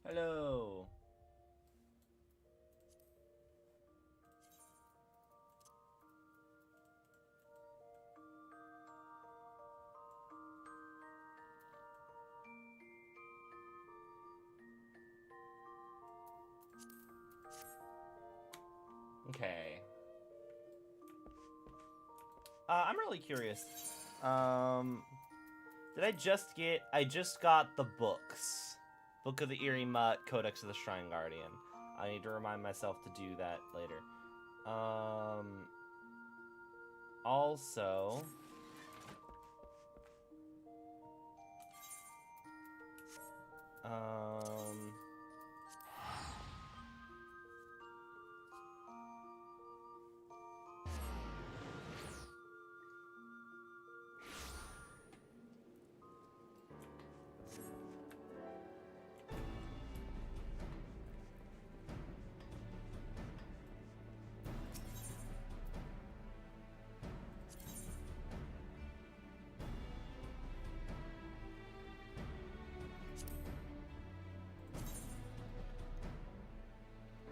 Hello. Okay. I'm really curious. Did I just get... I just got the books. Book of the Eerie Mutt, Codex of the Shrine Guardian. I need to remind myself to do that later. Also...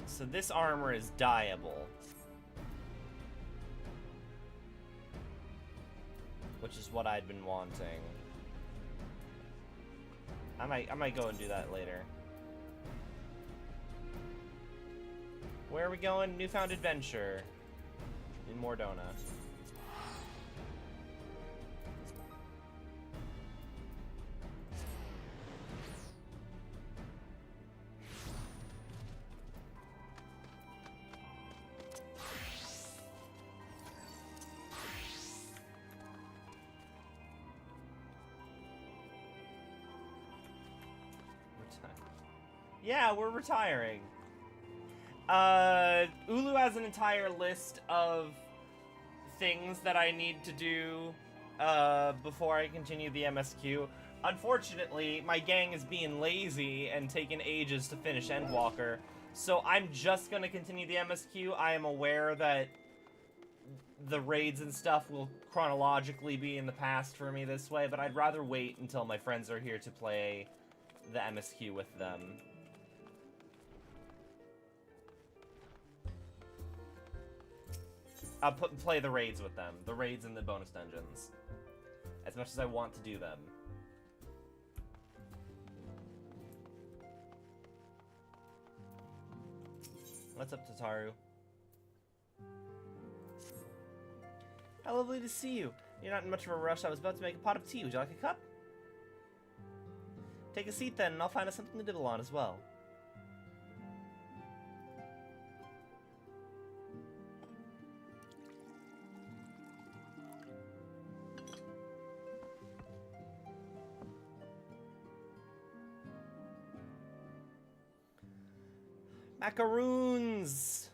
So this armor is dyeable. Which is what I'd been wanting. I might go and do that later. Where are we going? Newfound adventure. In Mordona. Yeah, we're retiring. Ulu has an entire list of things that I need to do before I continue the MSQ. Unfortunately, my gang is being lazy and taking ages to finish Endwalker, so I'm just gonna continue the MSQ. I am aware that the raids and stuff will chronologically be in the past for me this way, but I'd rather wait until my friends are here to play the MSQ with them. I'll play the raids with them. The raids and the bonus dungeons. As much as I want to do them. What's up, Tataru? How lovely to see you. You're not in much of a rush. I was about to make a pot of tea. Would you like a cup? Take a seat then, and I'll find us something to dibble on as well. Macaroons!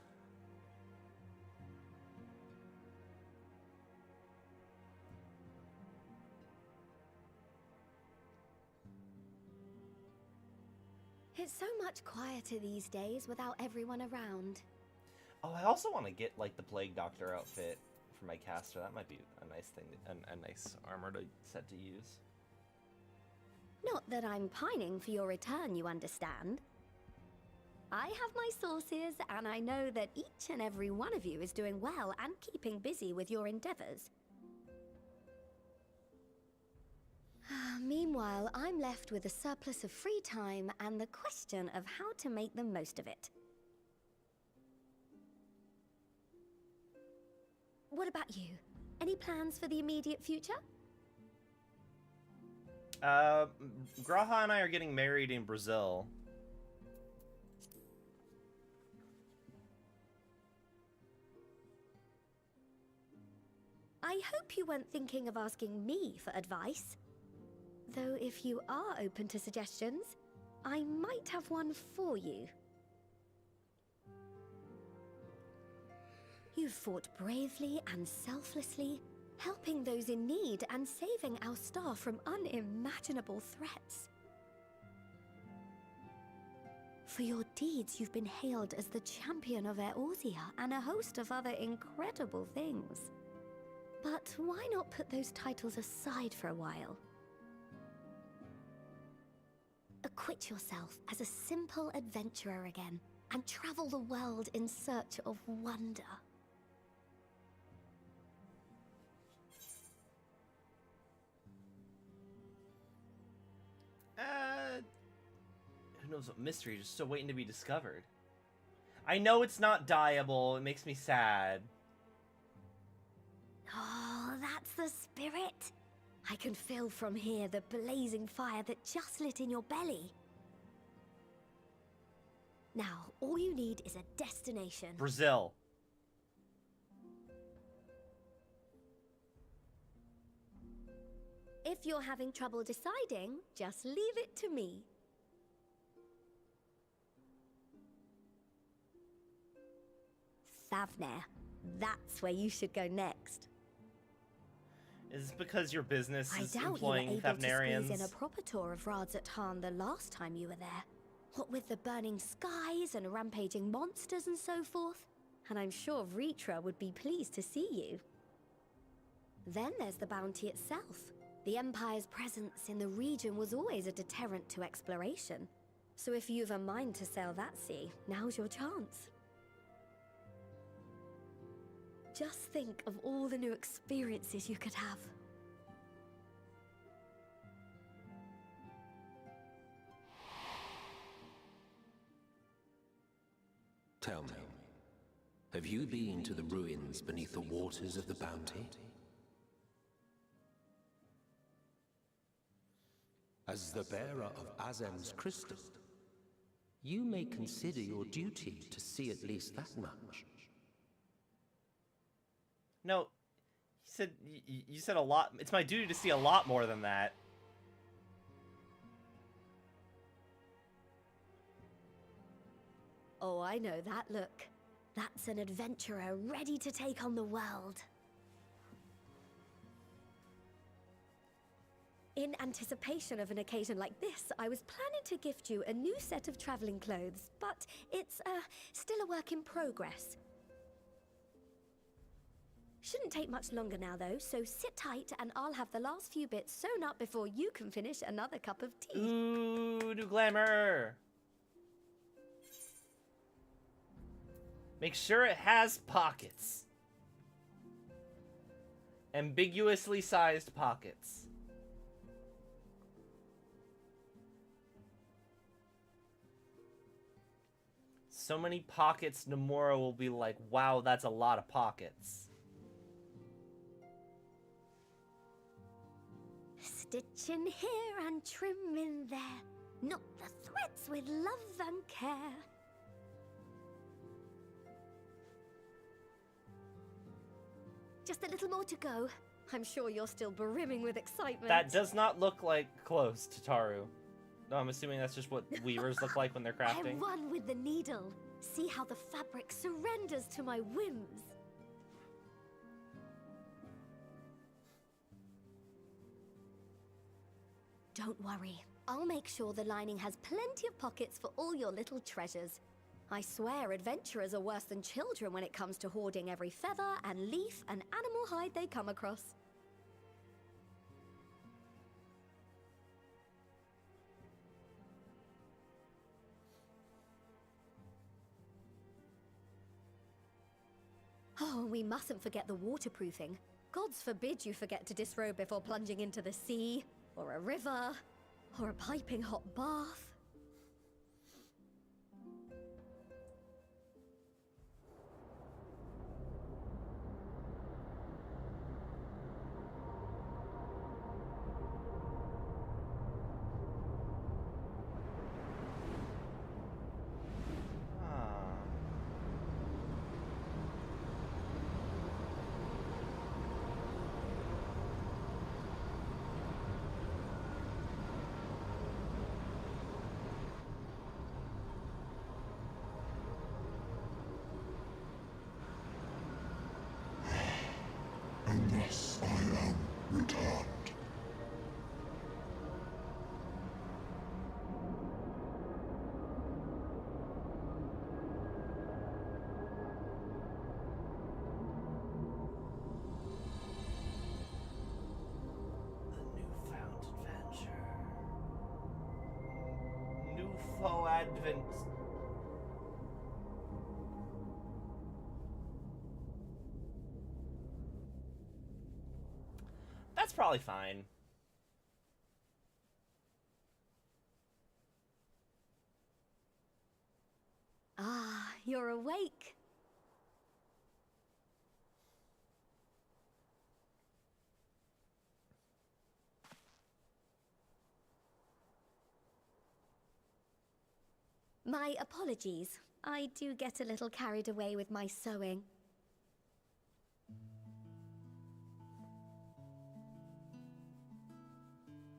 It's so much quieter these days without everyone around. Oh, I also want to get, like, the Plague Doctor outfit for my caster. That might be a nice thing, a nice armor to set to use. Not that I'm pining for your return, you understand. I have my sources, and I know that each and every one of you is doing well and keeping busy with your endeavors. Meanwhile, I'm left with a surplus of free time and the question of how to make the most of it. What about you? Any plans for the immediate future? Graha and I are getting married in Brazil. I hope you weren't thinking of asking me for advice. Though if you are open to suggestions, I might have one for you. You've fought bravely and selflessly, helping those in need and saving our star from unimaginable threats. For your deeds, you've been hailed as the champion of Eorzea and a host of other incredible things. But why not put those titles aside for a while? A Acquit yourself as a simple adventurer again, and travel the world in search of wonder. Who knows what mystery, just still waiting to be discovered. I know it's not dyeable, it makes me sad. Oh, that's the spirit. I can feel from here the blazing fire that just lit in your belly. Now, all you need is a destination. Brazil. If you're having trouble deciding, just leave it to me. Thavnair. That's where you should go next. Is this because your business is I doubt employing you were able to Thavnarians? squeeze in a proper tour of Radzatan the last time you were there. What with the burning skies and rampaging monsters and so forth. And I'm sure Vritra would be pleased to see you. Then there's the bounty itself. The Empire's presence in the region was always a deterrent to exploration. So if you've a mind to sail that sea, now's your chance. Just think of all the new experiences you could have. Tell me, have you been to the ruins beneath the waters of the Bounty? As the bearer of Azem's crystal, you may consider your duty to see at least that much. No, you said a lot. It's my duty to see a lot more than that. Oh, I know that look. That's an adventurer ready to take on the world. In anticipation of an occasion like this, I was planning to gift you a new set of traveling clothes, but it's still a work in progress. Shouldn't take much longer now, though, so sit tight and I'll have the last few bits sewn up before you can finish another cup of tea. Ooh, new glamour! Make sure it has pockets. Ambiguously sized pockets. So many pockets, Nomura will be like, wow, that's a lot of pockets. Stitch in here and trim in there. Knot the threads with love and care. Just a little more to go. I'm sure you're still brimming with excitement. That does not look like clothes, Tataru. No, I'm assuming that's just what weavers look like when they're crafting. I'm one with the needle. See how the fabric surrenders to my whims. Don't worry. I'll make sure the lining has plenty of pockets for all your little treasures. I swear adventurers are worse than children when it comes to hoarding every feather and leaf and animal hide they come across. Oh, we mustn't forget the waterproofing. Gods forbid you forget to disrobe before plunging into the sea, or a river, or a piping hot bath. ho advent. That's probably fine. Ah, you're awake. My apologies. I do get a little carried away with my sewing.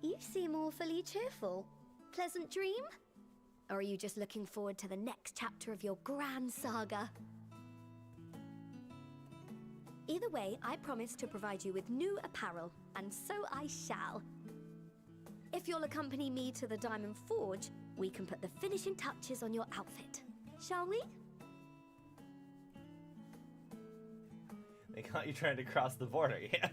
You seem awfully cheerful. Pleasant dream? Or are you just looking forward to the next chapter of your grand saga? Either way, I promise to provide you with new apparel, and so I shall. If you'll accompany me to the Diamond Forge, we can put the finishing touches on your outfit. Shall we? They caught you trying to cross the border, yeah.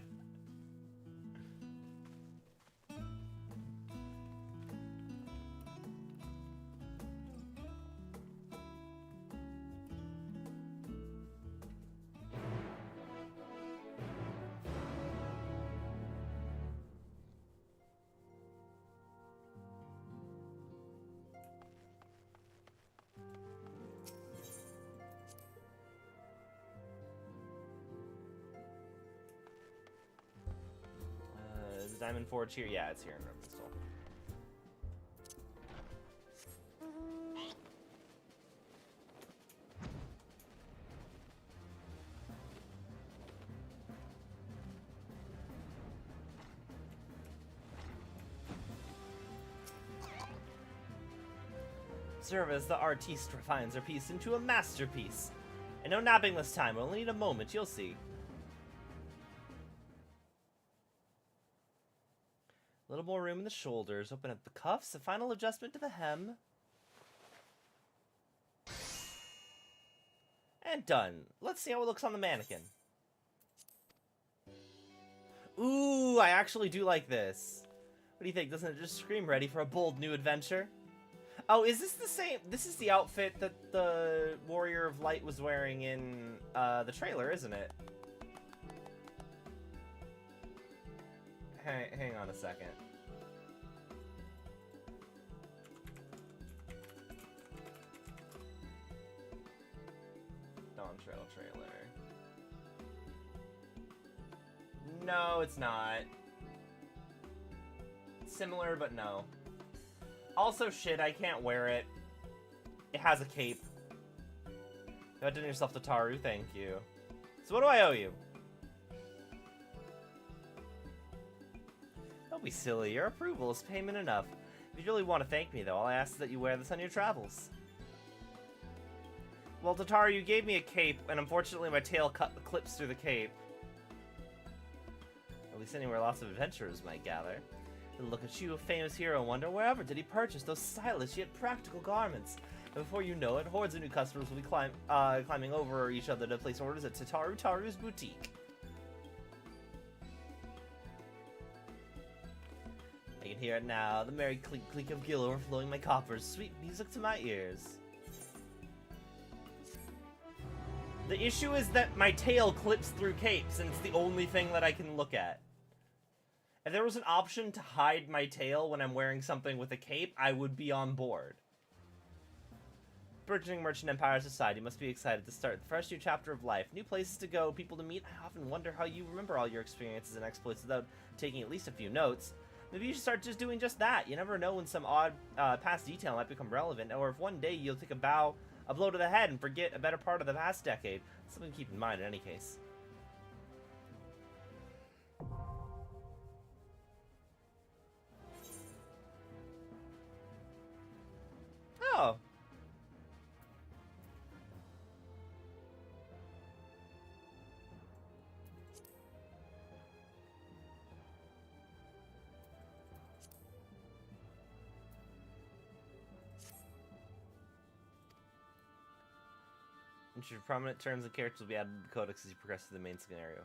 Is the Diamond Forge here? Yeah, it's here in Rivenstone. Observe as the artiste refines her piece into a masterpiece. And no napping this time, we'll only need a moment, you'll see. A little more room in the shoulders, open up the cuffs, a final adjustment to the hem. And done. Let's see how it looks on the mannequin. Ooh, I actually do like this. What do you think? Doesn't it just scream ready for a bold new adventure? Oh, is this the same? This is the outfit that the Warrior of Light was wearing in the trailer, isn't it? Hang on a second. Dawn Trail trailer. No, it's not. Similar, but no. Also, shit, I can't wear it. It has a cape. You outdone yourself to Taru, thank you. So what do I owe you? Don't be silly, your approval is payment enough. If you really want to thank me, though, I'll ask that you wear this on your travels. Well, Tataru, you gave me a cape, and unfortunately my tail clips through the cape. At least anywhere lots of adventurers might gather. And look at you, a famous hero, and wonder wherever did he purchase those stylish yet practical garments. And before you know it, hordes of new customers will be climbing over each other to place orders at Taru's boutique. I can hear it now, the merry clink of gill overflowing my coppers, sweet music to my ears. The issue is that my tail clips through capes, and it's the only thing that I can look at. If there was an option to hide my tail when I'm wearing something with a cape, I would be on board. Burgeoning Merchant Empire Society must be excited to start the fresh new chapter of life. New places to go, people to meet. I often wonder how you remember all your experiences and exploits without taking at least a few notes. Maybe you should start just doing just that. You never know when some odd past detail might become relevant, or if one day you'll take a blow to the head and forget a better part of the past decade. Something to keep in mind in any case. Oh. Ensure prominent terms and characters will be added to the codex as you progress through the main scenario.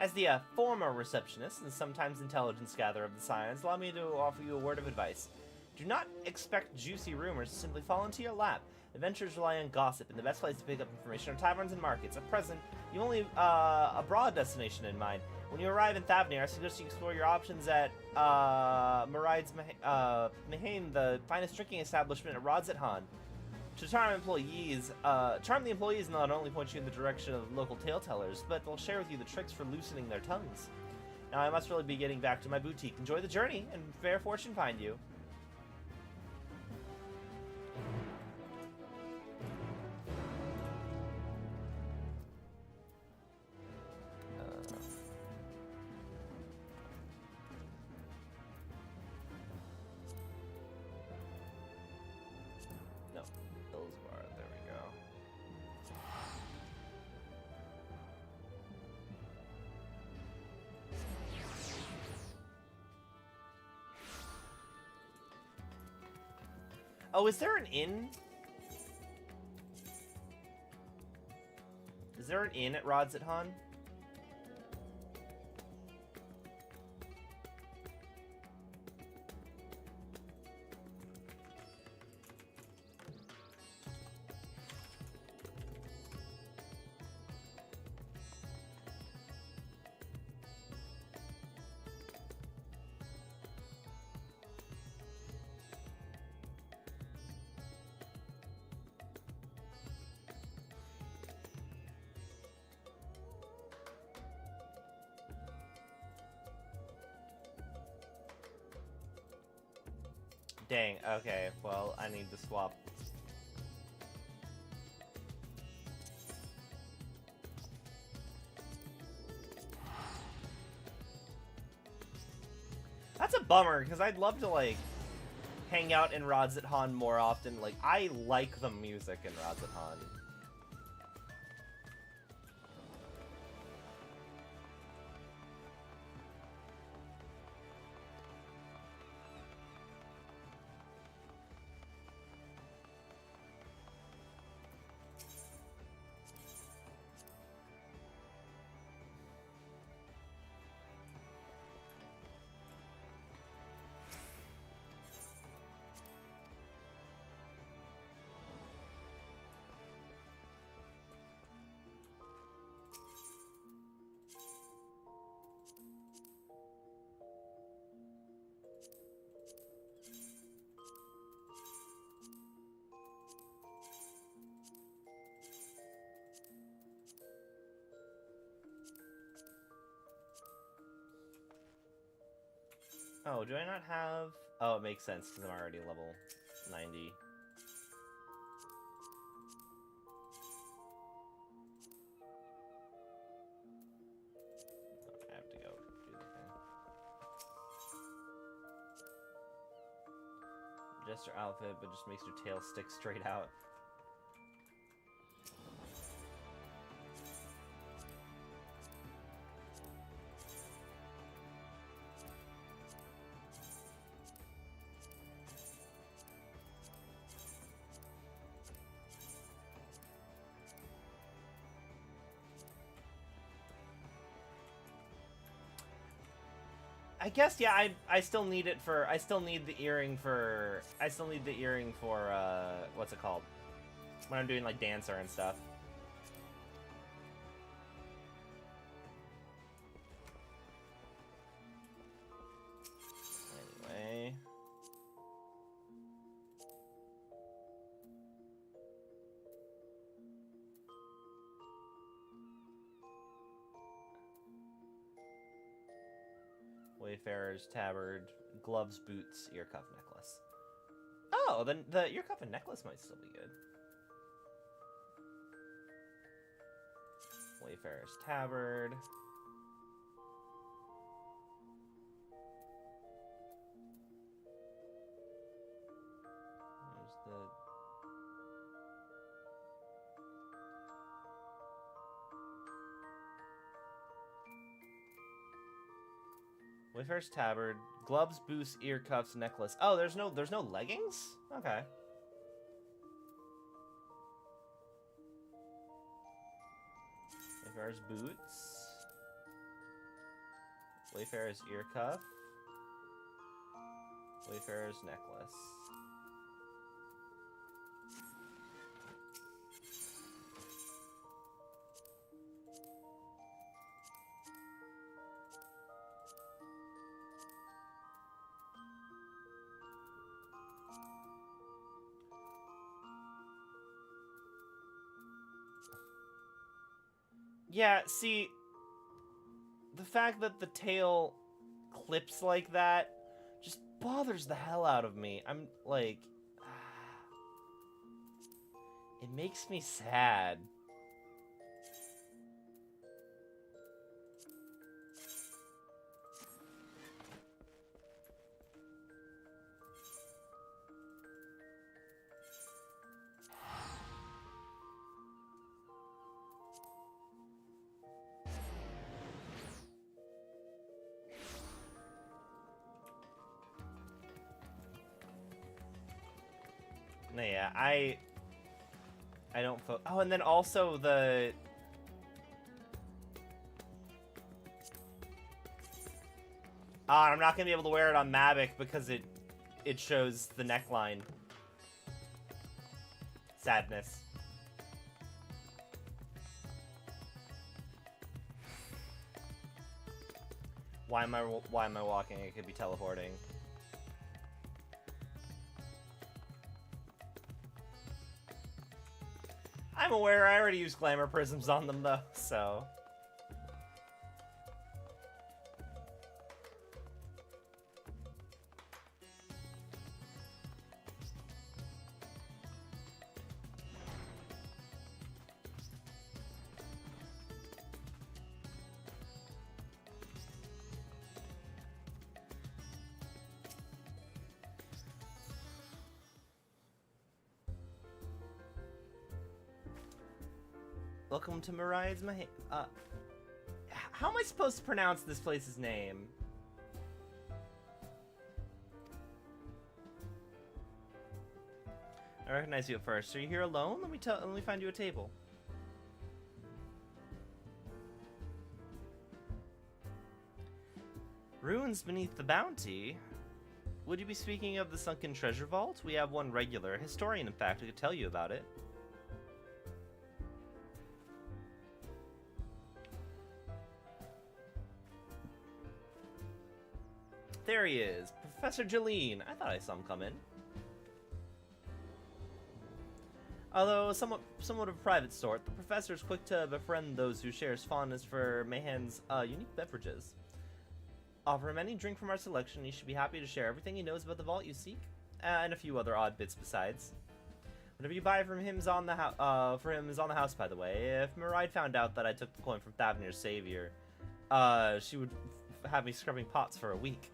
As the former receptionist and sometimes intelligence gatherer of the Scions, allow me to offer you a word of advice. Do not expect juicy rumors to simply fall into your lap. Adventures rely on gossip, and the best place to pick up information are taverns and markets. At present, you only a broad destination in mind. When you arrive in Thavnir, I suggest you explore your options at Maride's Mahane, the finest drinking establishment at Rodzithan. To charm the employees not only point you in the direction of local tale-tellers, but they'll share with you the tricks for loosening their tongues. Now I must really be getting back to my boutique. Enjoy the journey, and fair fortune find you. Oh, is there an inn? Is there an inn at Rodzithan? Dang, okay, well, I need to swap. That's a bummer, because I'd love to, like, hang out in Rodzithan more often. Like, I like the music in Rodzithan. Oh, do I not have... Oh, it makes sense, because I'm already level 90. I have to go do the thing. Just your outfit, but just makes your tail stick straight out. I guess, yeah, I still need it for, I still need the earring for, what's it called? When I'm doing, like, Dancer and stuff. Anyway. Wayfarer's tabard, gloves, boots, ear cuff, necklace. Oh, then the ear cuff and necklace might still be good. Wayfarer's tabard. There's the... Wayfarer's tabard, gloves, boots, ear cuffs, necklace. Oh, there's no leggings? Okay. Wayfarer's boots. Wayfarer's ear cuff. Wayfarer's necklace. Yeah, see, the fact that the tail clips like that just bothers the hell out of me. I'm like, it makes me sad. No, yeah, I don't feel. Oh, and then also the. I'm not gonna be able to wear it on Mavic because it shows the neckline. Sadness. Why am I walking? I could be teleporting. I'm aware I already used glamour prisms on them though, so. Welcome to Mariah's how am I supposed to pronounce this place's name? I recognize you at first. Are you here alone? Let me find you a table. Ruins beneath the bounty? Would you be speaking of the sunken treasure vault? We have one regular, a historian in fact, who could tell you about it. There he is, Professor Jeline. I thought I saw him come in. Although somewhat of a private sort, the professor is quick to befriend those who share his fondness for Mayhen's unique beverages. Offer him any drink from our selection, he should be happy to share everything he knows about the vault you seek, and a few other odd bits besides. Whatever you buy from him is on the house, by the way. If Maride found out that I took the coin from Thavenir's savior, she would have me scrubbing pots for a week.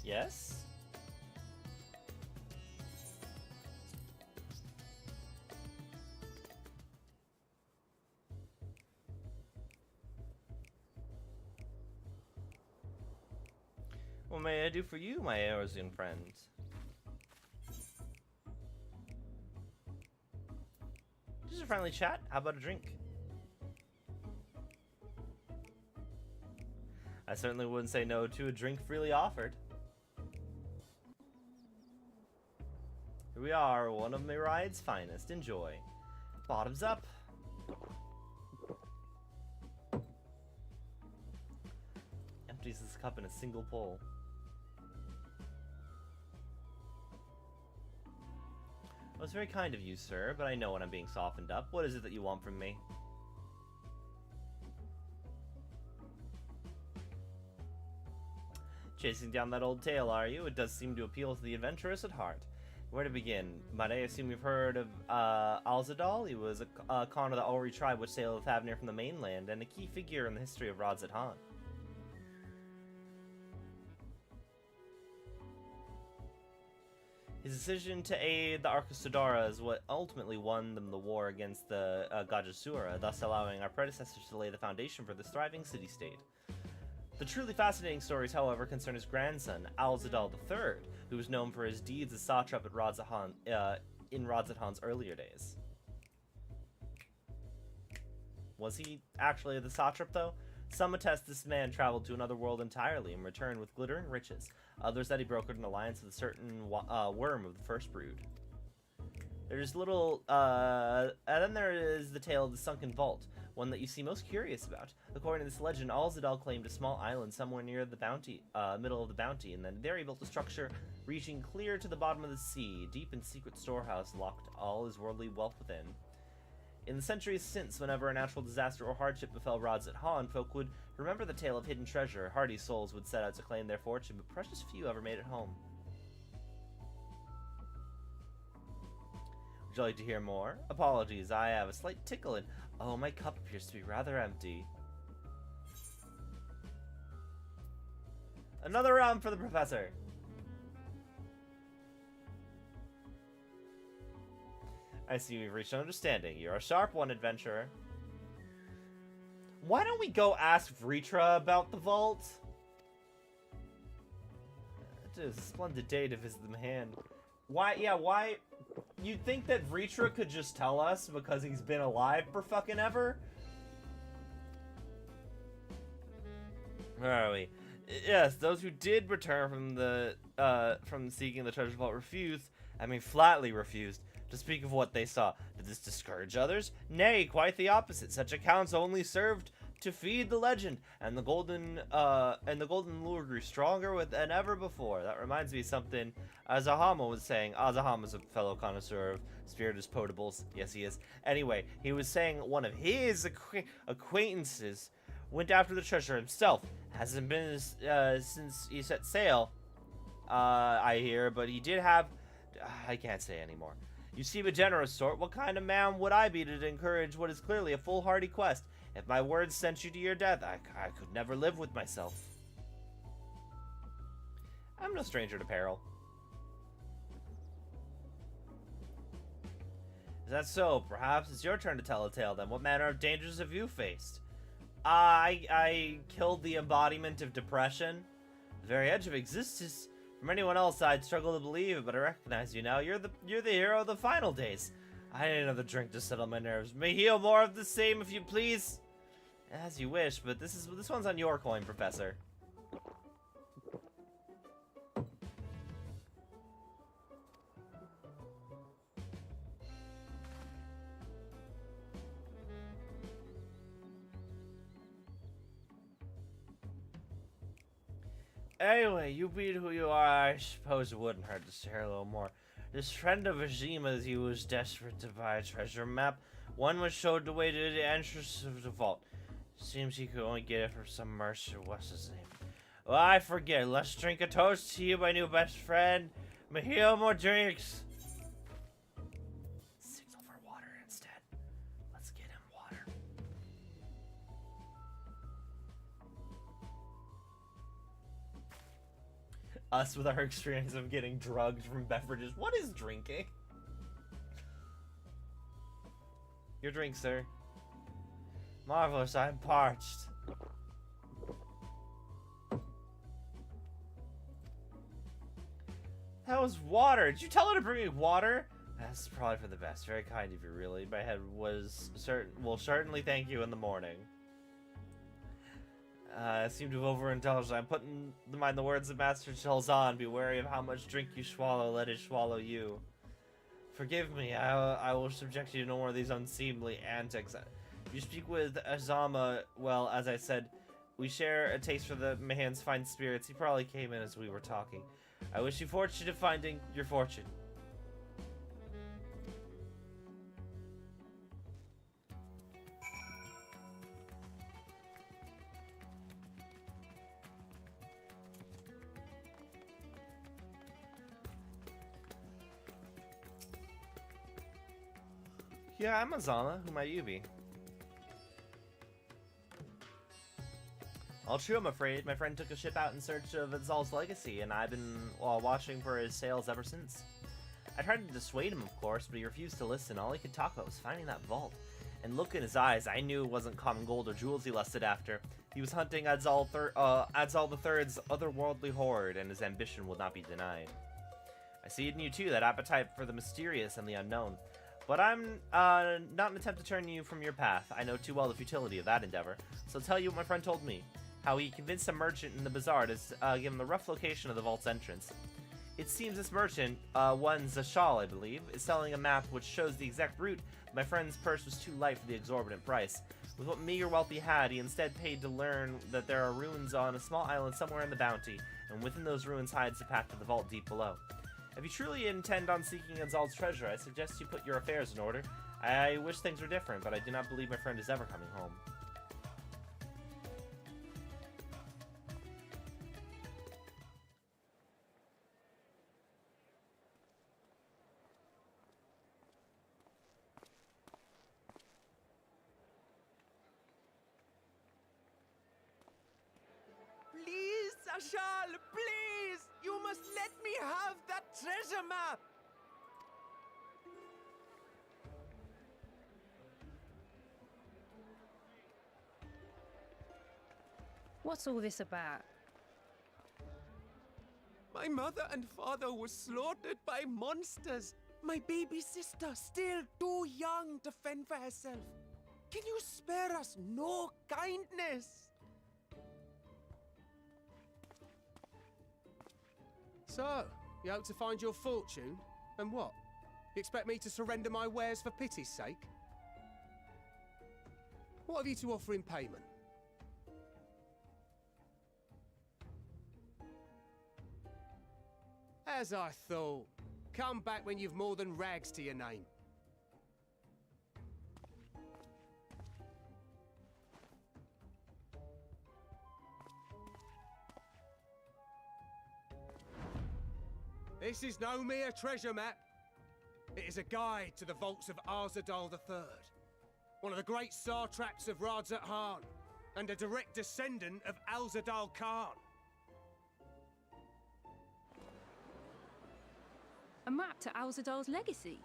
Yes? What may I do for you, my Eorzean friend? Just a friendly chat. How about a drink? I certainly wouldn't say no to a drink freely offered. Here we are, one of Miride's finest. Enjoy. Bottoms up. Empties his cup in a single pull. Well, it's very kind of you, sir, but I know when I'm being softened up. What is it that you want from me? Chasing down that old tale, are you? It does seem to appeal to the adventurous at heart. Where to begin? Might I assume you've heard of Alzadal? He was a Khan of the Ori tribe which sailed with Havnir from the mainland, and a key figure in the history of Rodzat-Han. His decision to aid the Arkasudara is what ultimately won them the war against the Gajasura, thus allowing our predecessors to lay the foundation for this thriving city-state. The truly fascinating stories, however, concern his grandson, Alzadal III, who was known for his deeds as satrap at Rodzat-Han, in Rodzat-Han's earlier days. Was he actually the satrap, though? Some attest this man traveled to another world entirely and returned with glittering riches. Others that he brokered an alliance with a certain worm of the first brood. There's little, and then there is the tale of the sunken vault, one that you seem most curious about. According to this legend, Alzadal claimed a small island somewhere near the bounty, middle of the bounty, and then there he built a structure reaching clear to the bottom of the sea, deep and secret storehouse locked all his worldly wealth within. In the centuries since, whenever a natural disaster or hardship befell Rodzat-Han, folk would remember the tale of hidden treasure. Hardy souls would set out to claim their fortune, but precious few ever made it home. Would you like to hear more? Apologies, I have a slight tickle and... Oh, my cup appears to be rather empty. Another round for the professor. I see we've reached an understanding. You're a sharp one, adventurer. Why don't we go ask Vritra about the vault? It's a splendid day to visit the man. Why? Yeah, why? You'd think that Vritra could just tell us because he's been alive for fucking ever? Where are we? Yes, those who did return from seeking the treasure vault flatly refused, to speak of what they saw. Did this discourage others? Nay, quite the opposite. Such accounts only served to feed the legend, and the golden lure grew stronger than ever before. That reminds me of something Azahama was saying. Azahama's a fellow connoisseur of spiritus potables. Yes, he is. Anyway, he was saying one of his acquaintances went after the treasure himself. Hasn't been since he set sail, I hear, but he did have... I can't say anymore. You seem a generous sort. What kind of man would I be to encourage what is clearly a foolhardy quest? If my words sent you to your death, I could never live with myself. I'm no stranger to peril. Is that so? Perhaps it's your turn to tell a tale then. What manner of dangers have you faced? I killed the embodiment of depression. The very edge of existence. From anyone else, I'd struggle to believe it, but I recognize you now. You're the hero of the final days. I need another drink to settle my nerves. May heal more of the same, if you please. As you wish, but this one's on your coin, Professor. Anyway, you beat who you are. I suppose it wouldn't hurt to share a little more. This friend of Ajima's, he was desperate to buy a treasure map. One which showed the way to the entrance of the vault. Seems he could only get it from some mercer. What's his name? Well, I forget. Let's drink a toast to you, my new best friend. May he have more drinks. Signal for water instead. Let's get him water. Us with our experience of getting drugged from beverages. What is drinking? Your drink, sir. Marvelous, I'm parched. That was water. Did you tell her to bring me water? That's probably for the best. Very kind of you, really. My head was will certainly thank you in the morning. I seem to have overindulged. I'm putting to mind the words of Master Chelzan. Be wary of how much drink you swallow. Let it swallow you. Forgive me. I will subject you to no more of these unseemly antics. You speak with Azama. Well, as I said, we share a taste for the man's fine spirits. He probably came in as we were talking. I wish you fortune in finding your fortune. Yeah, I'm Azama. Who might you be? All true, I'm afraid. My friend took a ship out in search of Azal's legacy, and I've been watching for his sails ever since. I tried to dissuade him, of course, but he refused to listen. All he could talk about was finding that vault. And look in his eyes, I knew it wasn't common gold or jewels he lusted after. He was hunting Adzal III's otherworldly horde, and his ambition will not be denied. I see it in you too, that appetite for the mysterious and the unknown. But I'm not an attempt to turn you from your path. I know too well the futility of that endeavor. So I'll tell you what my friend told me. How he convinced a merchant in the bazaar to give him the rough location of the vault's entrance. It seems this merchant, one Zashal, I believe, is selling a map which shows the exact route. My friend's purse was too light for the exorbitant price. With what meager wealth he had, he instead paid to learn that there are ruins on a small island somewhere in the bounty, and within those ruins hides the path to the vault deep below. If you truly intend on seeking Adzal's treasure, I suggest you put your affairs in order. I wish things were different, but I do not believe my friend is ever coming home. Please, Ashal, please! You must let me have that treasure map! What's all this about? My mother and father were slaughtered by monsters. My baby sister, still too young to fend for herself. Can you spare us no kindness? So, you hope to find your fortune? And what? You expect me to surrender my wares for pity's sake? What have you to offer in payment? As I thought. Come back when you've more than rags to your name. This is no mere treasure map. It is a guide to the vaults of Arzadal III, one of the great satraps of Radzat Han, and a direct descendant of Alzadal Khan. A map to Alzadal's legacy?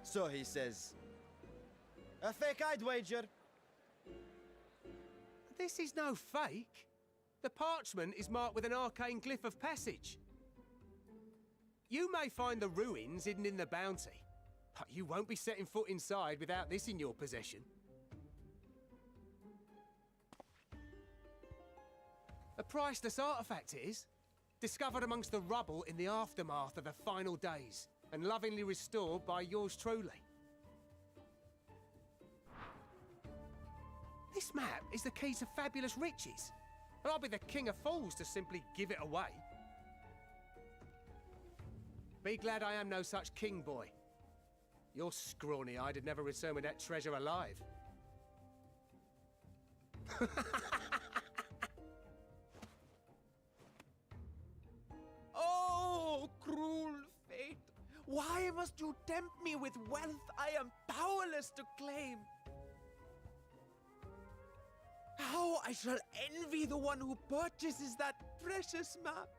So he says. A fake, I'd wager. This is no fake. The parchment is marked with an arcane glyph of passage. You may find the ruins hidden in the bounty, but you won't be setting foot inside without this in your possession. A priceless artifact it is, discovered amongst the rubble in the aftermath of the final days, and lovingly restored by yours truly. This map is the key to fabulous riches, and I'll be the king of fools to simply give it away. Be glad I am no such king, boy. Your scrawny-eyed had never returned with that treasure alive. Oh, cruel fate! Why must you tempt me with wealth I am powerless to claim? How I shall envy the one who purchases that precious map!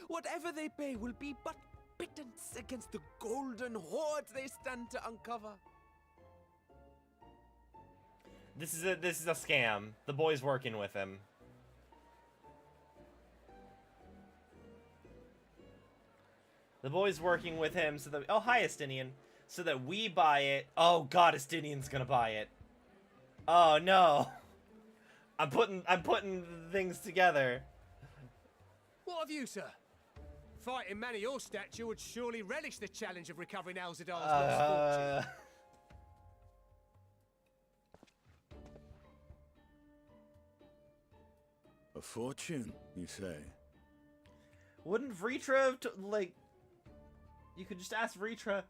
Whatever they pay will be but pittance against the golden hoards they stand to uncover. This is a scam. The boy's working with him. The boy's working with him so that... Oh, hi, Estinian. So that we buy it. Oh, God, Estinian's gonna buy it. Oh, no. I'm putting things together. What have you, sir? Fighting man of your stature would surely relish the challenge of recovering Alzadal's lost fortune. A fortune, you say? Wouldn't Vritra have like... You could just ask Vritra.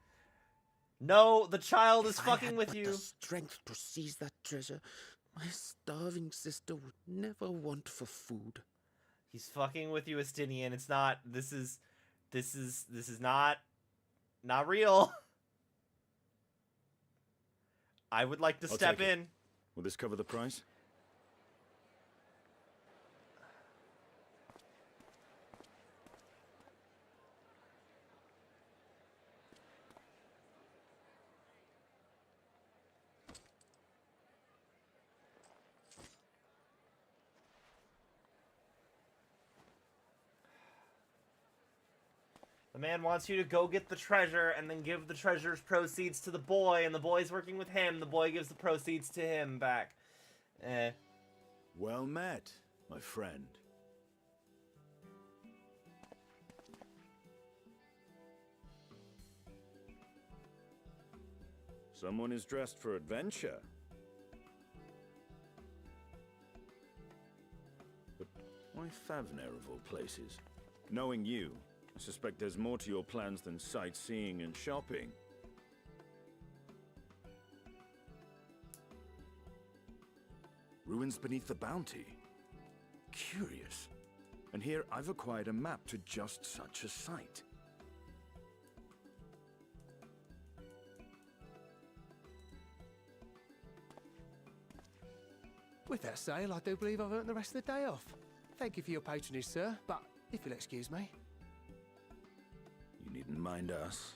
No, the child is fucking with you. The strength to seize that treasure, my starving sister would never want for food. He's fucking with you, Estinian. It's not... This is not real. I would like to I'll step take it. in. Will this cover the price? The man wants you to go get the treasure and then give the treasure's proceeds to the boy, and the boy's working with him. The boy gives the proceeds to him back. Well met, my friend. Someone is dressed for adventure. But why Favner of all places? Knowing you, I suspect there's more to your plans than sightseeing and shopping. Ruins beneath the Bounty. Curious. And here I've acquired a map to just such a site. With that sale, I do believe I've earned the rest of the day off. Thank you for your patronage, sir, but if you'll excuse me. You needn't mind us.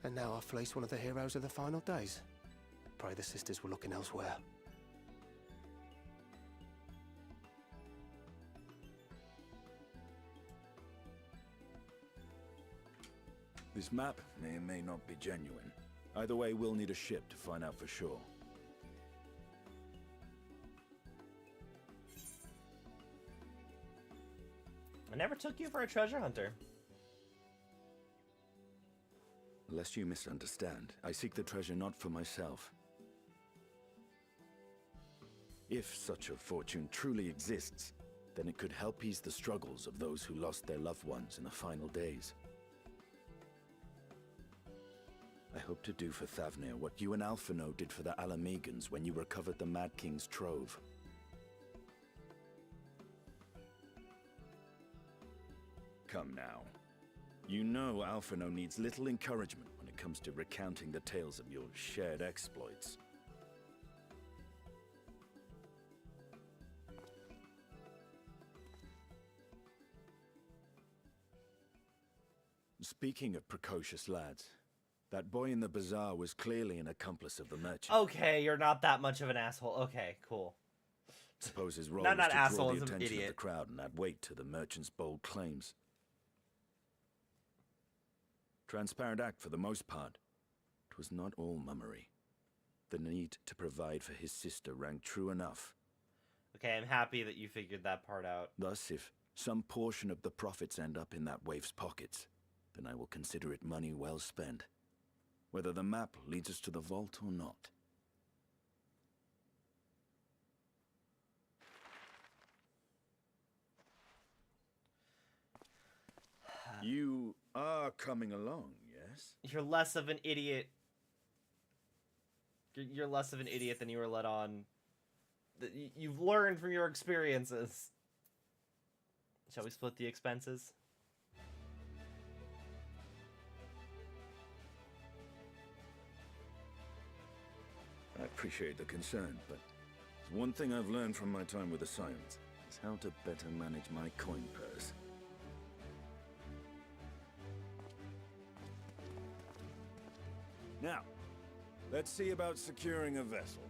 And now I fleece one of the heroes of the final days. Pray the sisters were looking elsewhere. This map may or may not be genuine. Either way, we'll need a ship to find out for sure. I never took you for a treasure hunter. Lest you misunderstand, I seek the treasure not for myself. If such a fortune truly exists, then it could help ease the struggles of those who lost their loved ones in the final days. I hope to do for Thavnir what you and Alphino did for the Alamegans when you recovered the Mad King's trove. Come now. You know Alphino needs little encouragement when it comes to recounting the tales of your shared exploits. Speaking of precocious lads, that boy in the bazaar was clearly an accomplice of the merchant. Okay, you're not that much of an asshole. Okay, cool. Suppose his role Not was to asshole, draw he's the an attention of idiot. the crowd and add weight to the merchant's bold claims. Transparent act for the most part. It was not all mummery. The need to provide for his sister rang true enough. Okay, I'm happy that you figured that part out. Thus, if some portion of the profits end up in that waif's pockets, then I will consider it money well spent. Whether the map leads us to the vault or not. You are coming along, yes? You're less of an idiot. You're less of an idiot than you were let on. You've learned from your experiences. Shall we split the expenses? I appreciate the concern, but there's one thing I've learned from my time with the Scions. It's how to better manage my coin purse. Now, let's see about securing a vessel.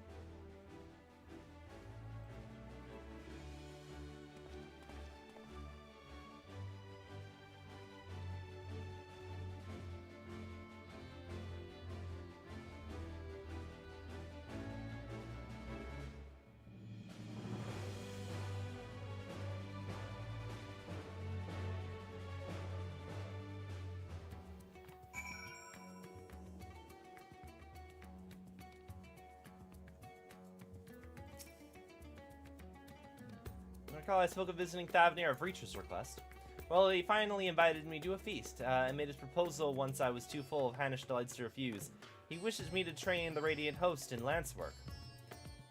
Recall I spoke of visiting Thavnir of Reacher's request. Well, he finally invited me to a feast, and made his proposal once I was too full of Hannish delights to refuse. He wishes me to train the Radiant Host in lance work.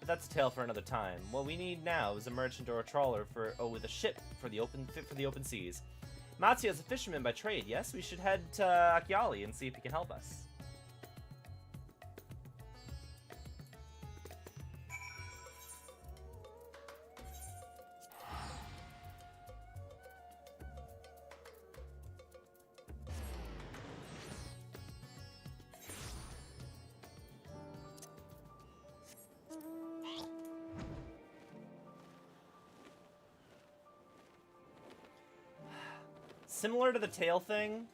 But that's a tale for another time. What we need now is a merchant or a trawler with a ship for the open seas. Matsuya is a fisherman by trade, yes? We should head to Akiali and see if he can help us. Similar to the tail thing,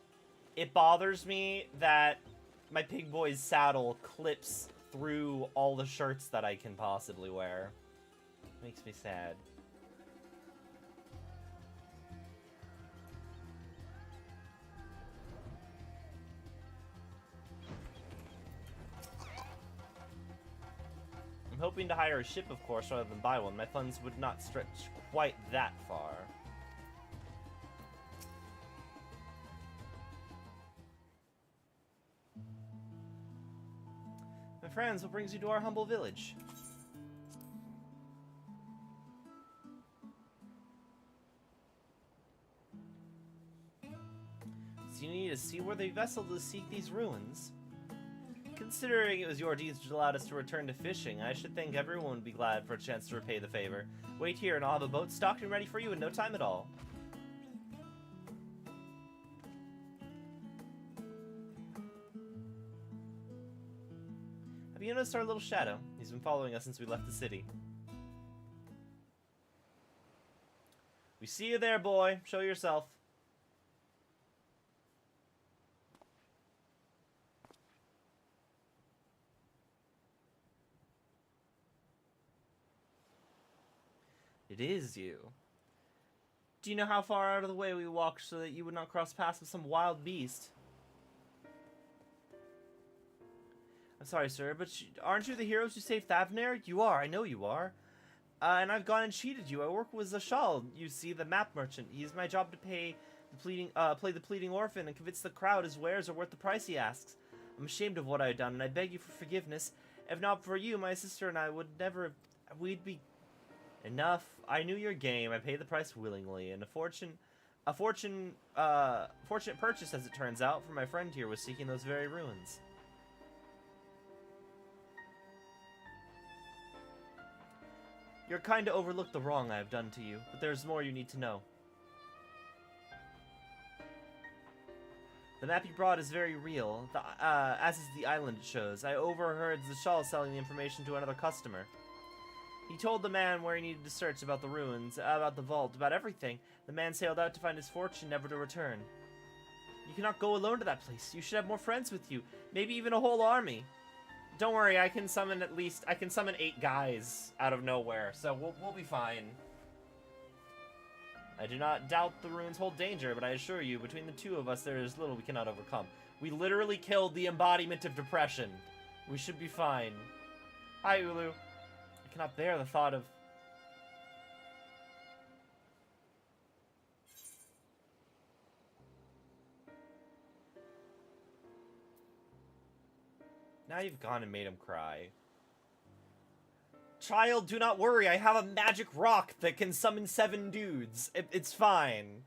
it bothers me that my pig boy's saddle clips through all the shirts that I can possibly wear. Makes me sad. I'm hoping to hire a ship, of course, rather than buy one. My funds would not stretch quite that far. Friends, what brings you to our humble village? So you need a seaworthy vessel to seek these ruins? Considering it was your deeds which allowed us to return to fishing, I should think everyone would be glad for a chance to repay the favor. Wait here and I'll have a boat stocked and ready for you in no time at all. Have you noticed our little shadow? He's been following us since we left the city. We see you there, boy. Show yourself. It is you. Do you know how far out of the way we walked so that you would not cross paths with some wild beast? I'm sorry, sir, but aren't you the heroes who saved Thavnair? You are, I know you are. And I've gone and cheated you. I work with Zashal, you see, the map merchant. He is my job to play the pleading orphan and convince the crowd his wares are worth the price he asks. I'm ashamed of what I have done, and I beg you for forgiveness. If not for you, my sister and I would never we'd be... Enough. I knew your game. I paid the price willingly, and fortunate purchase, as it turns out, for my friend here was seeking those very ruins. You're kind to overlook the wrong I have done to you, but there's more you need to know. The map you brought is very real, as is the island it shows. I overheard Zashal selling the information to another customer. He told the man where he needed to search about the ruins, about the vault, about everything. The man sailed out to find his fortune, never to return. You cannot go alone to that place. You should have more friends with you, maybe even a whole army. Don't worry, I can summon 8 guys out of nowhere, so we'll be fine. I do not doubt the ruins hold danger, but I assure you, between the two of us, there is little we cannot overcome. We literally killed the embodiment of depression. We should be fine. Hi, Ulu. I cannot bear the thought of... Now you've gone and made him cry. Child, do not worry. I have a magic rock that can summon 7 dudes. It's fine.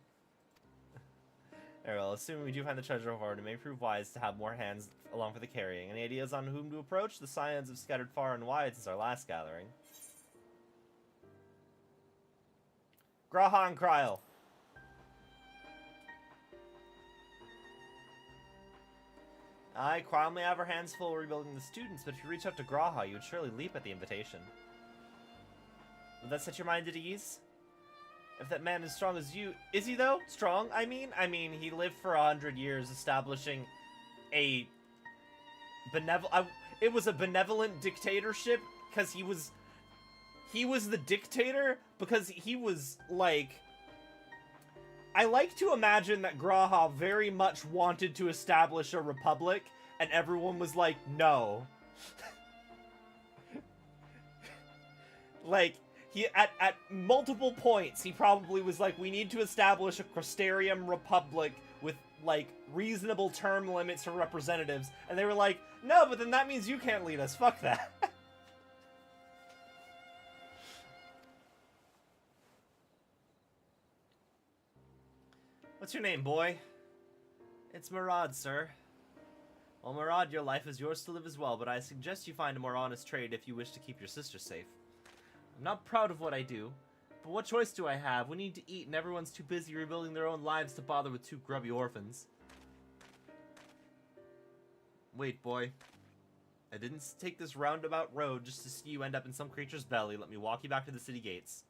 Very well, assuming we do find the treasure of Hoard, it may prove wise to have more hands along for the carrying. Any ideas on whom to approach? The scions have scattered far and wide since our last gathering. Graha and Kryl. Aye, Kryl may have her hands full rebuilding the students, but if you reach out to Graha, you would surely leap at the invitation. Would that set your mind at ease? If that man is strong as you... Is he, though? Strong, I mean, he lived for 100 years establishing a... It was a benevolent dictatorship, because he was the dictator, because he was, like... I like to imagine that Graha very much wanted to establish a republic, and everyone was like, no. Like, he at multiple points, he probably was like, we need to establish a Crystarium republic with, like, reasonable term limits for representatives. And they were like, no, but then that means you can't lead us. Fuck that. What's your name, boy? It's Murad, sir. Well, Murad, your life is yours to live as well, but I suggest you find a more honest trade if you wish to keep your sister safe. I'm not proud of what I do, but what choice do I have? We need to eat, and everyone's too busy rebuilding their own lives to bother with two grubby orphans. Wait, boy. I didn't take this roundabout road just to see you end up in some creature's belly. Let me walk you back to the city gates.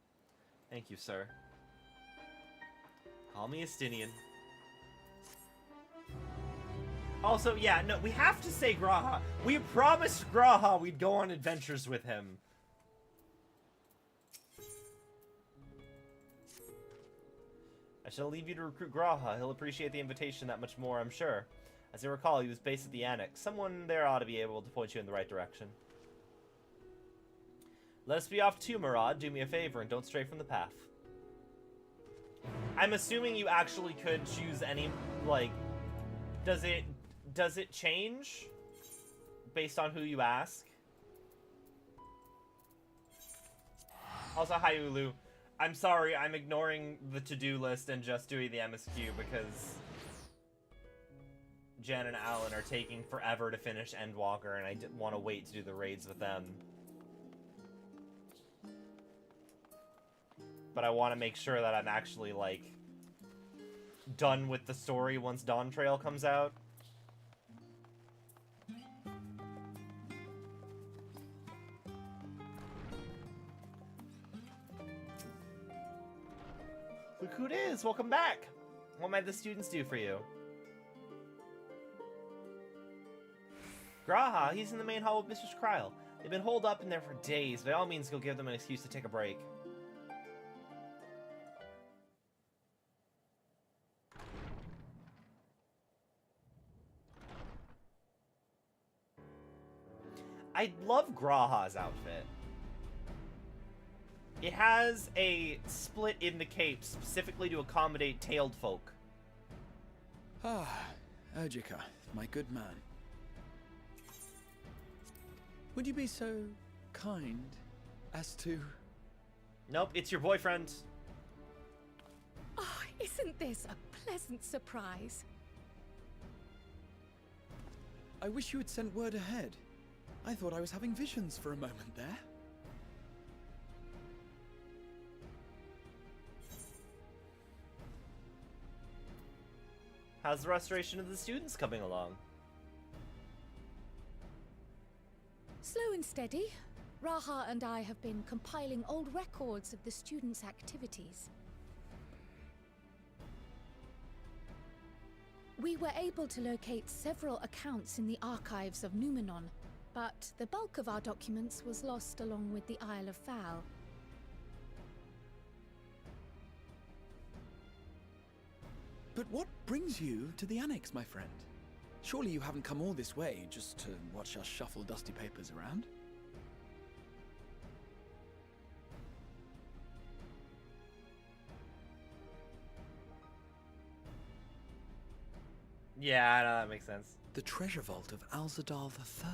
Thank you, sir. Call me Estinian. Also, yeah, no, we have to say Graha. We promised Graha we'd go on adventures with him. I shall leave you to recruit Graha. He'll appreciate the invitation that much more, I'm sure. As I recall, he was based at the Annex. Someone there ought to be able to point you in the right direction. Let us be off too, Murad. Do me a favor and don't stray from the path. I'm assuming you actually could choose any, like, does it change based on who you ask? Also, hi Ulu. I'm sorry, I'm ignoring the to-do list and just doing the MSQ because Jen and Alan are taking forever to finish Endwalker, and I didn't want to wait to do the raids with them. But I want to make sure that I'm actually, like, done with the story once Dawn Trail comes out. Look who it is! Welcome back! What might the students do for you? Graha, he's in the main hall with Mistress Kryl. They've been holed up in there for days. By all means, go give them an excuse to take a break. I love Graha's outfit. It has a split in the cape specifically to accommodate tailed folk. Ah, Erjika, my good man. Would you be so kind as to... Nope, it's your boyfriend. Oh, isn't this a pleasant surprise? I wish you had sent word ahead. I thought I was having visions for a moment there. How's the restoration of the students coming along? Slow and steady. Raha and I have been compiling old records of the students' activities. We were able to locate several accounts in the archives of Numenon, but the bulk of our documents was lost along with the Isle of Fowl. But what brings you to the Annex, my friend? Surely you haven't come all this way just to watch us shuffle dusty papers around? Yeah, I know, that makes sense. The treasure vault of Alzadal III.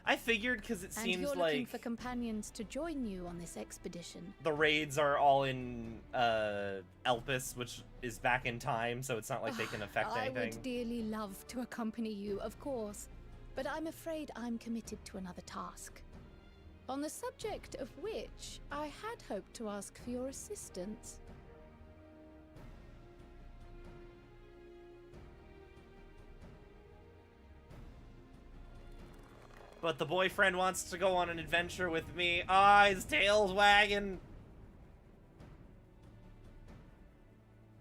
I figured because it seems and you're like looking for companions to join you on this expedition. the raids are all in Elpis, which is back in time, so it's not like they can affect anything. I would dearly love to accompany you, of course, but I'm afraid I'm committed to another task. On the subject of which I had hoped to ask for your assistance. But the boyfriend wants to go on an adventure with me. Ah, his tail's wagging.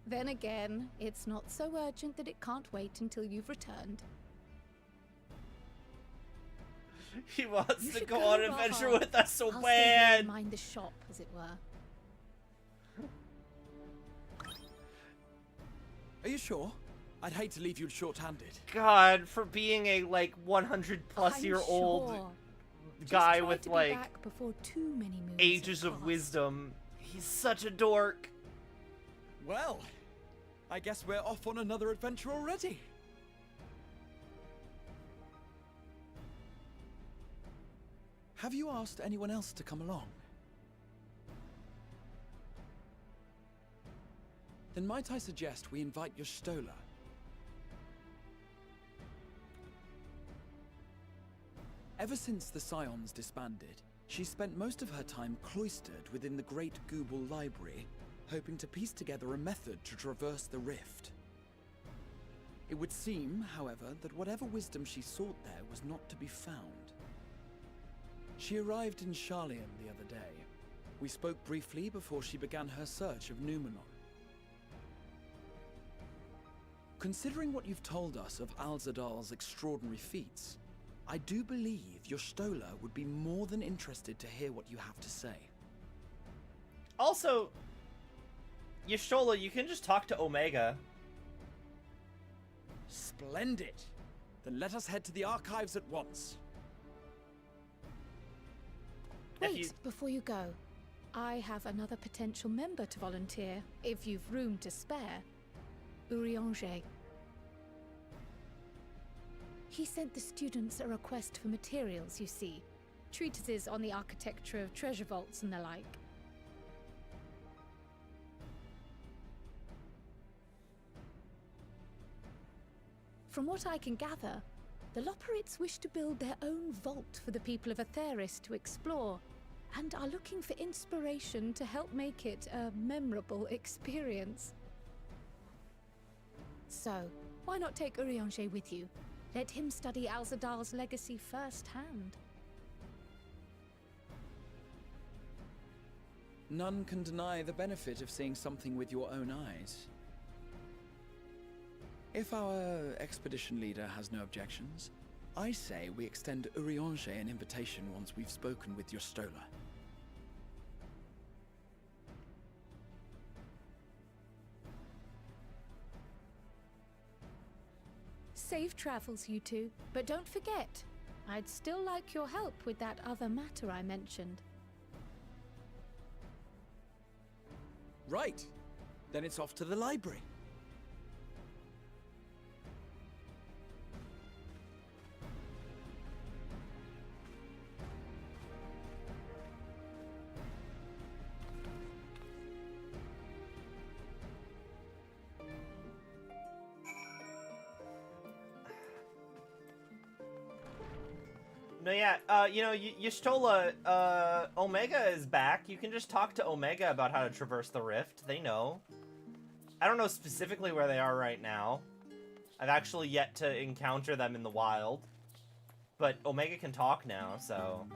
Then again, it's not so urgent that it can't wait until you've returned. He wants You to should go on an Raha. adventure with us so I'll stay here and bad. mind the shop, as it were. Are you sure? I'd hate to leave you short-handed. God, for being a like 100-plus-year-old sure. guy Just try with to be like back before too many moons ages have of passed. wisdom, he's such a dork. Well, I guess we're off on another adventure already. Have you asked anyone else to come along? Then might I suggest we invite your Stola? Ever since the Scions disbanded, she spent most of her time cloistered within the Great Gooble Library, hoping to piece together a method to traverse the rift. It would seem, however, that whatever wisdom she sought there was not to be found. She arrived in Charlium the other day. We spoke briefly before she began her search of Numenor. Considering what you've told us of Alzadal's extraordinary feats, I do believe your Stola would be more than interested to hear what you have to say. Also, Y'shtola, you can just talk to Omega. Splendid! Then let us head to the archives at once. Wait, before you go, I have another potential member to volunteer, if you've room to spare. Eorzea. He sent the students a request for materials, you see. Treatises on the architecture of treasure vaults and the like. From what I can gather, the Loperites wish to build their own vault for the people of Aetheris to explore, and are looking for inspiration to help make it a memorable experience. So, why not take Eorzea with you? Let him study Alzadal's legacy firsthand. None can deny the benefit of seeing something with your own eyes. If our expedition leader has no objections, I say we extend Eorzea an invitation once we've spoken with your Stola. Safe travels, you two. But don't forget, I'd still like your help with that other matter I mentioned. Right. Then it's off to the library. No, yeah, Y'shtola, Omega is back. You can just talk to Omega about how to traverse the rift. They know. I don't know specifically where they are right now. I've actually yet to encounter them in the wild. But Omega can talk now, so...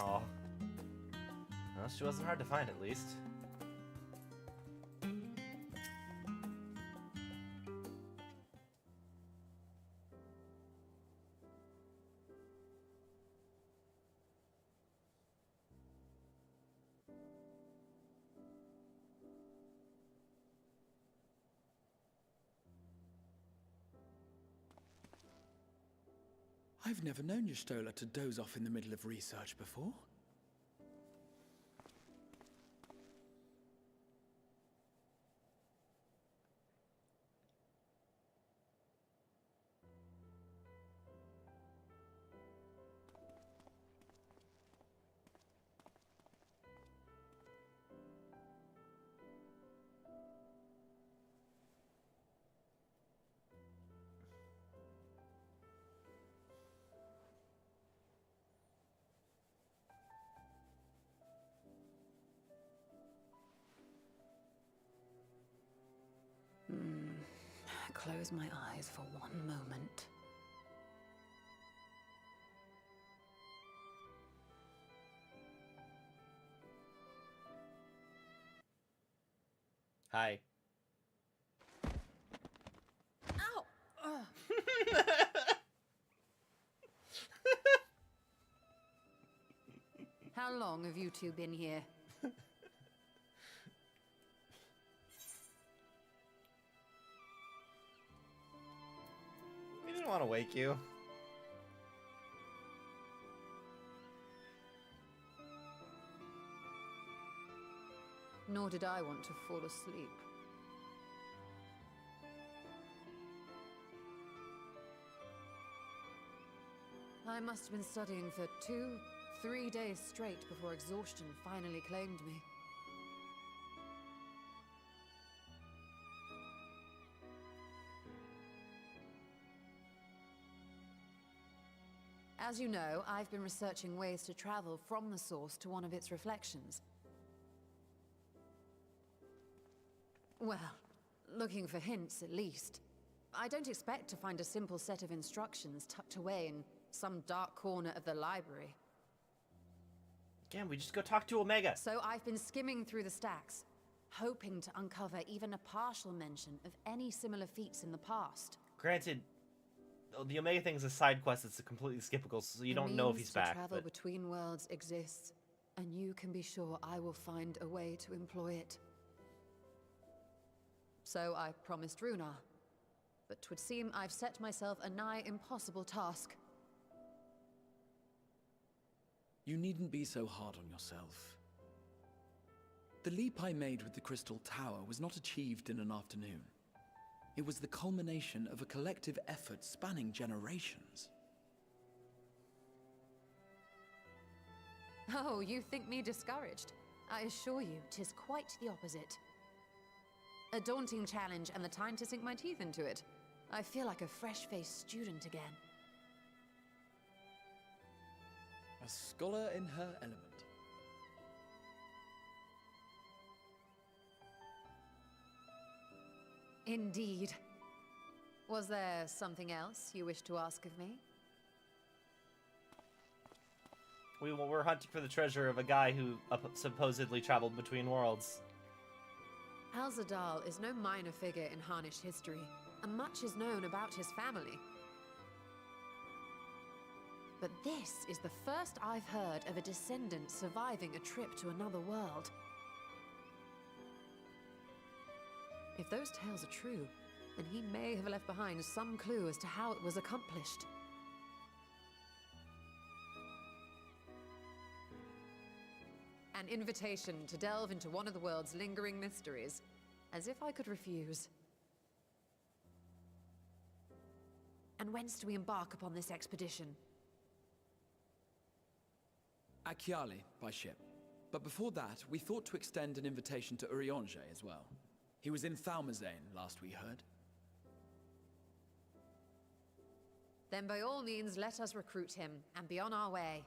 Oh. Well, she wasn't hard to find, at least. I've never known Y'shtola to doze off in the middle of research before. close my eyes for one moment. Hi. Ow! Ugh. How long have you two been here? We didn't want to wake you. Nor did I want to fall asleep. I must have been studying for 2-3 days straight before exhaustion finally claimed me. As you know, I've been researching ways to travel from the source to one of its reflections. Well, looking for hints at least. I don't expect to find a simple set of instructions tucked away in some dark corner of the library. Again, we just go talk to Omega. So I've been skimming through the stacks, hoping to uncover even a partial mention of any similar feats in the past. Granted, the Omega thing is a side quest that's completely skippable, so you don't know if he's back. Travel between worlds exists, and you can be sure I will find a way to employ it. So I promised Runa, but 'twould seem I've set myself a nigh impossible task. You needn't be so hard on yourself. The leap I made with the Crystal Tower was not achieved in an afternoon. It was the culmination of a collective effort spanning generations. Oh, you think me discouraged? I assure you, 'tis quite the opposite. A daunting challenge and the time to sink my teeth into it. I feel like a fresh-faced student again. A scholar in her element. Indeed. Was there something else you wish to ask of me? We're hunting for the treasure of a guy who supposedly traveled between worlds. Alzadal is no minor figure in Harnish history, and much is known about his family. But this is the first I've heard of a descendant surviving a trip to another world. If those tales are true, then he may have left behind some clue as to how it was accomplished. An invitation to delve into one of the world's lingering mysteries. As if I could refuse. And whence do we embark upon this expedition? Achiali, by ship. But before that, we thought to extend an invitation to Eorzea as well. He was in Thalmazane, last we heard. Then by all means, let us recruit him, and be on our way.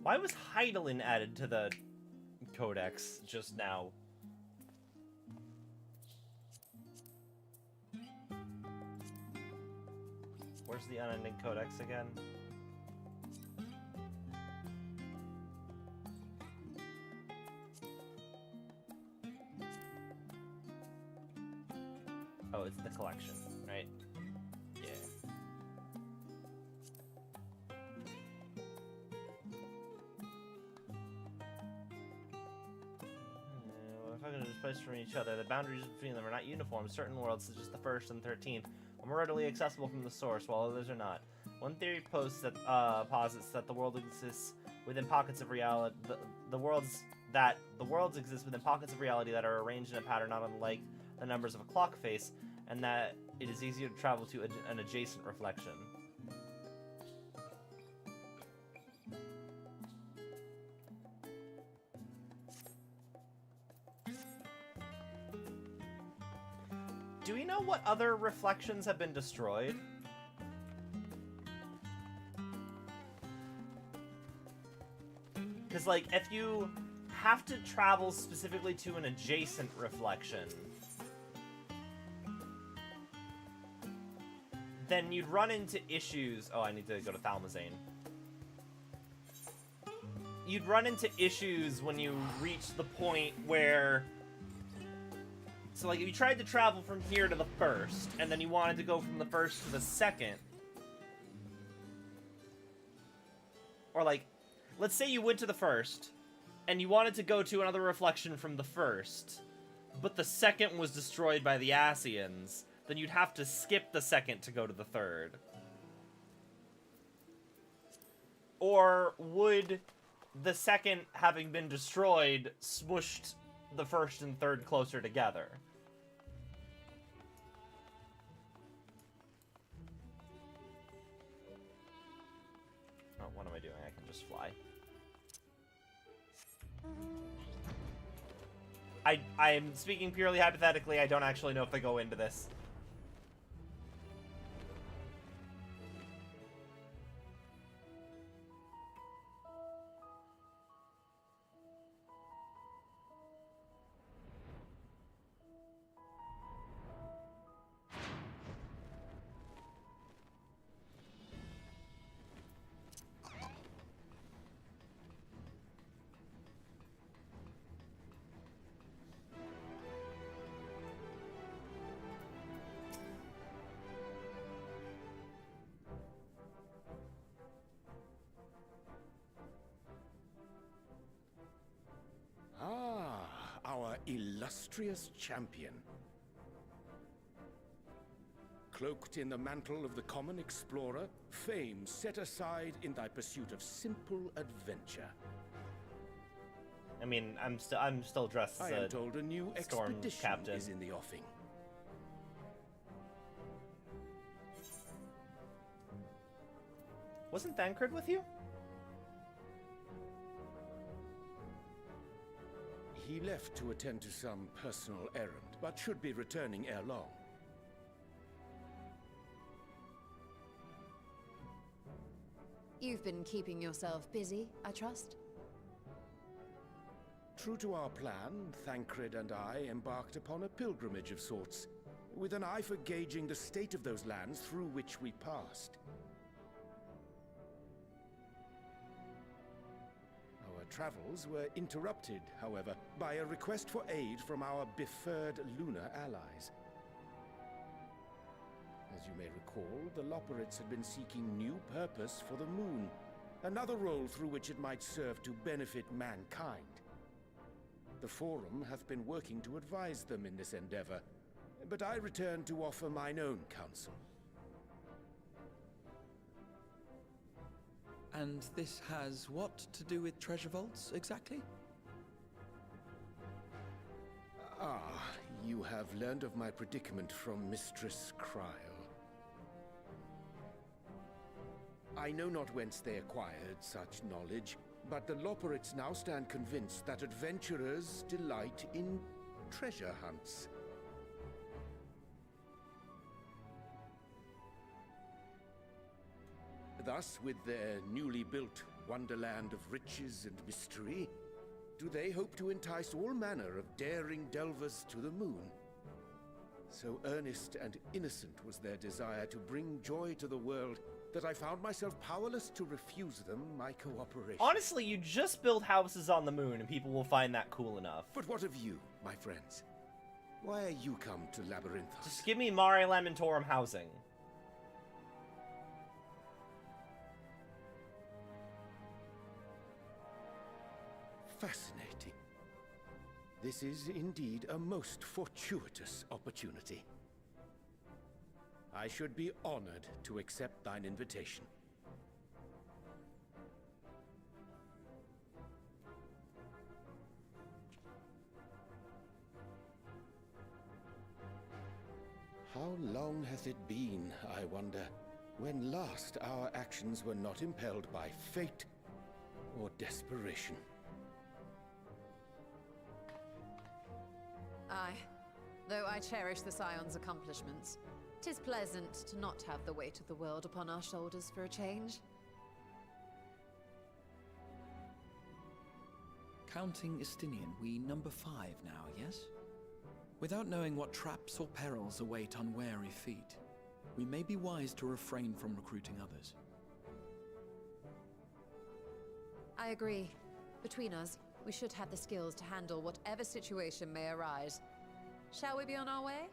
Why was Heidelin added to the codex just now? Where's the unending codex again? Oh, it's the collection, right? Yeah. If I can displace from each other, the boundaries between them are not uniform. Certain worlds, such as the 1st and 13th, are more readily accessible from the source, while others are not. One theory posits that the world exists within pockets of reality. The worlds exist within pockets of reality that are arranged in a pattern not unlike the numbers of a clock face, and that it is easier to travel to an adjacent reflection. Do we know what other reflections have been destroyed? Because, like, if you have to travel specifically to an adjacent reflection, then you'd run into issues. Oh, I need to go to Thalmazane. You'd run into issues when you reach the point where... So, like, if you tried to travel from here to the first, and then you wanted to go from the first to the second, or, like, let's say you went to the first, and you wanted to go to another reflection from the first, but the second was destroyed by the Asians, then you'd have to skip the second to go to the third. Or would the second, having been destroyed, smushed the first and third closer together? Oh, what am I doing? I can just fly. I'm speaking purely hypothetically. I don't actually know if they go into this. Our illustrious champion. Cloaked in the mantle of the common explorer, fame set aside in thy pursuit of simple adventure. I mean, I'm still dressed as I am told a new storm expedition captain. is in the offing. Wasn't Thancred with you? He left to attend to some personal errand, but should be returning ere long. You've been keeping yourself busy, I trust? True to our plan, Thancred and I embarked upon a pilgrimage of sorts, with an eye for gauging the state of those lands through which we passed. Our travels were interrupted, however, by a request for aid from our befurred lunar allies. As you may recall, the Loporrits had been seeking new purpose for the moon, another role through which it might serve to benefit mankind. The Forum hath been working to advise them in this endeavor, but I return to offer mine own counsel. And this has what to do with treasure vaults, exactly? Ah, you have learned of my predicament from Mistress Cryle. I know not whence they acquired such knowledge, but the Loporrits now stand convinced that adventurers delight in treasure hunts. Thus, with their newly built wonderland of riches and mystery, do they hope to entice all manner of daring delvers to the moon. So earnest and innocent was their desire to bring joy to the world that I found myself powerless to refuse them my cooperation. Honestly, you just build houses on the moon and people will find that cool enough. But what of you, my friends? Why are you come to Labyrinthos? Just give me Mare Lamentorum housing. Fascinating. This is indeed a most fortuitous opportunity. I should be honored to accept thine invitation. How long hath it been, I wonder, when last our actions were not impelled by fate or desperation? Aye. Though I cherish the Scion's accomplishments, 'tis pleasant to not have the weight of the world upon our shoulders for a change. Counting Estinian, we number 5 now, yes? Without knowing what traps or perils await unwary feet, we may be wise to refrain from recruiting others. I agree. Between us, we should have the skills to handle whatever situation may arise. Shall we be on our way?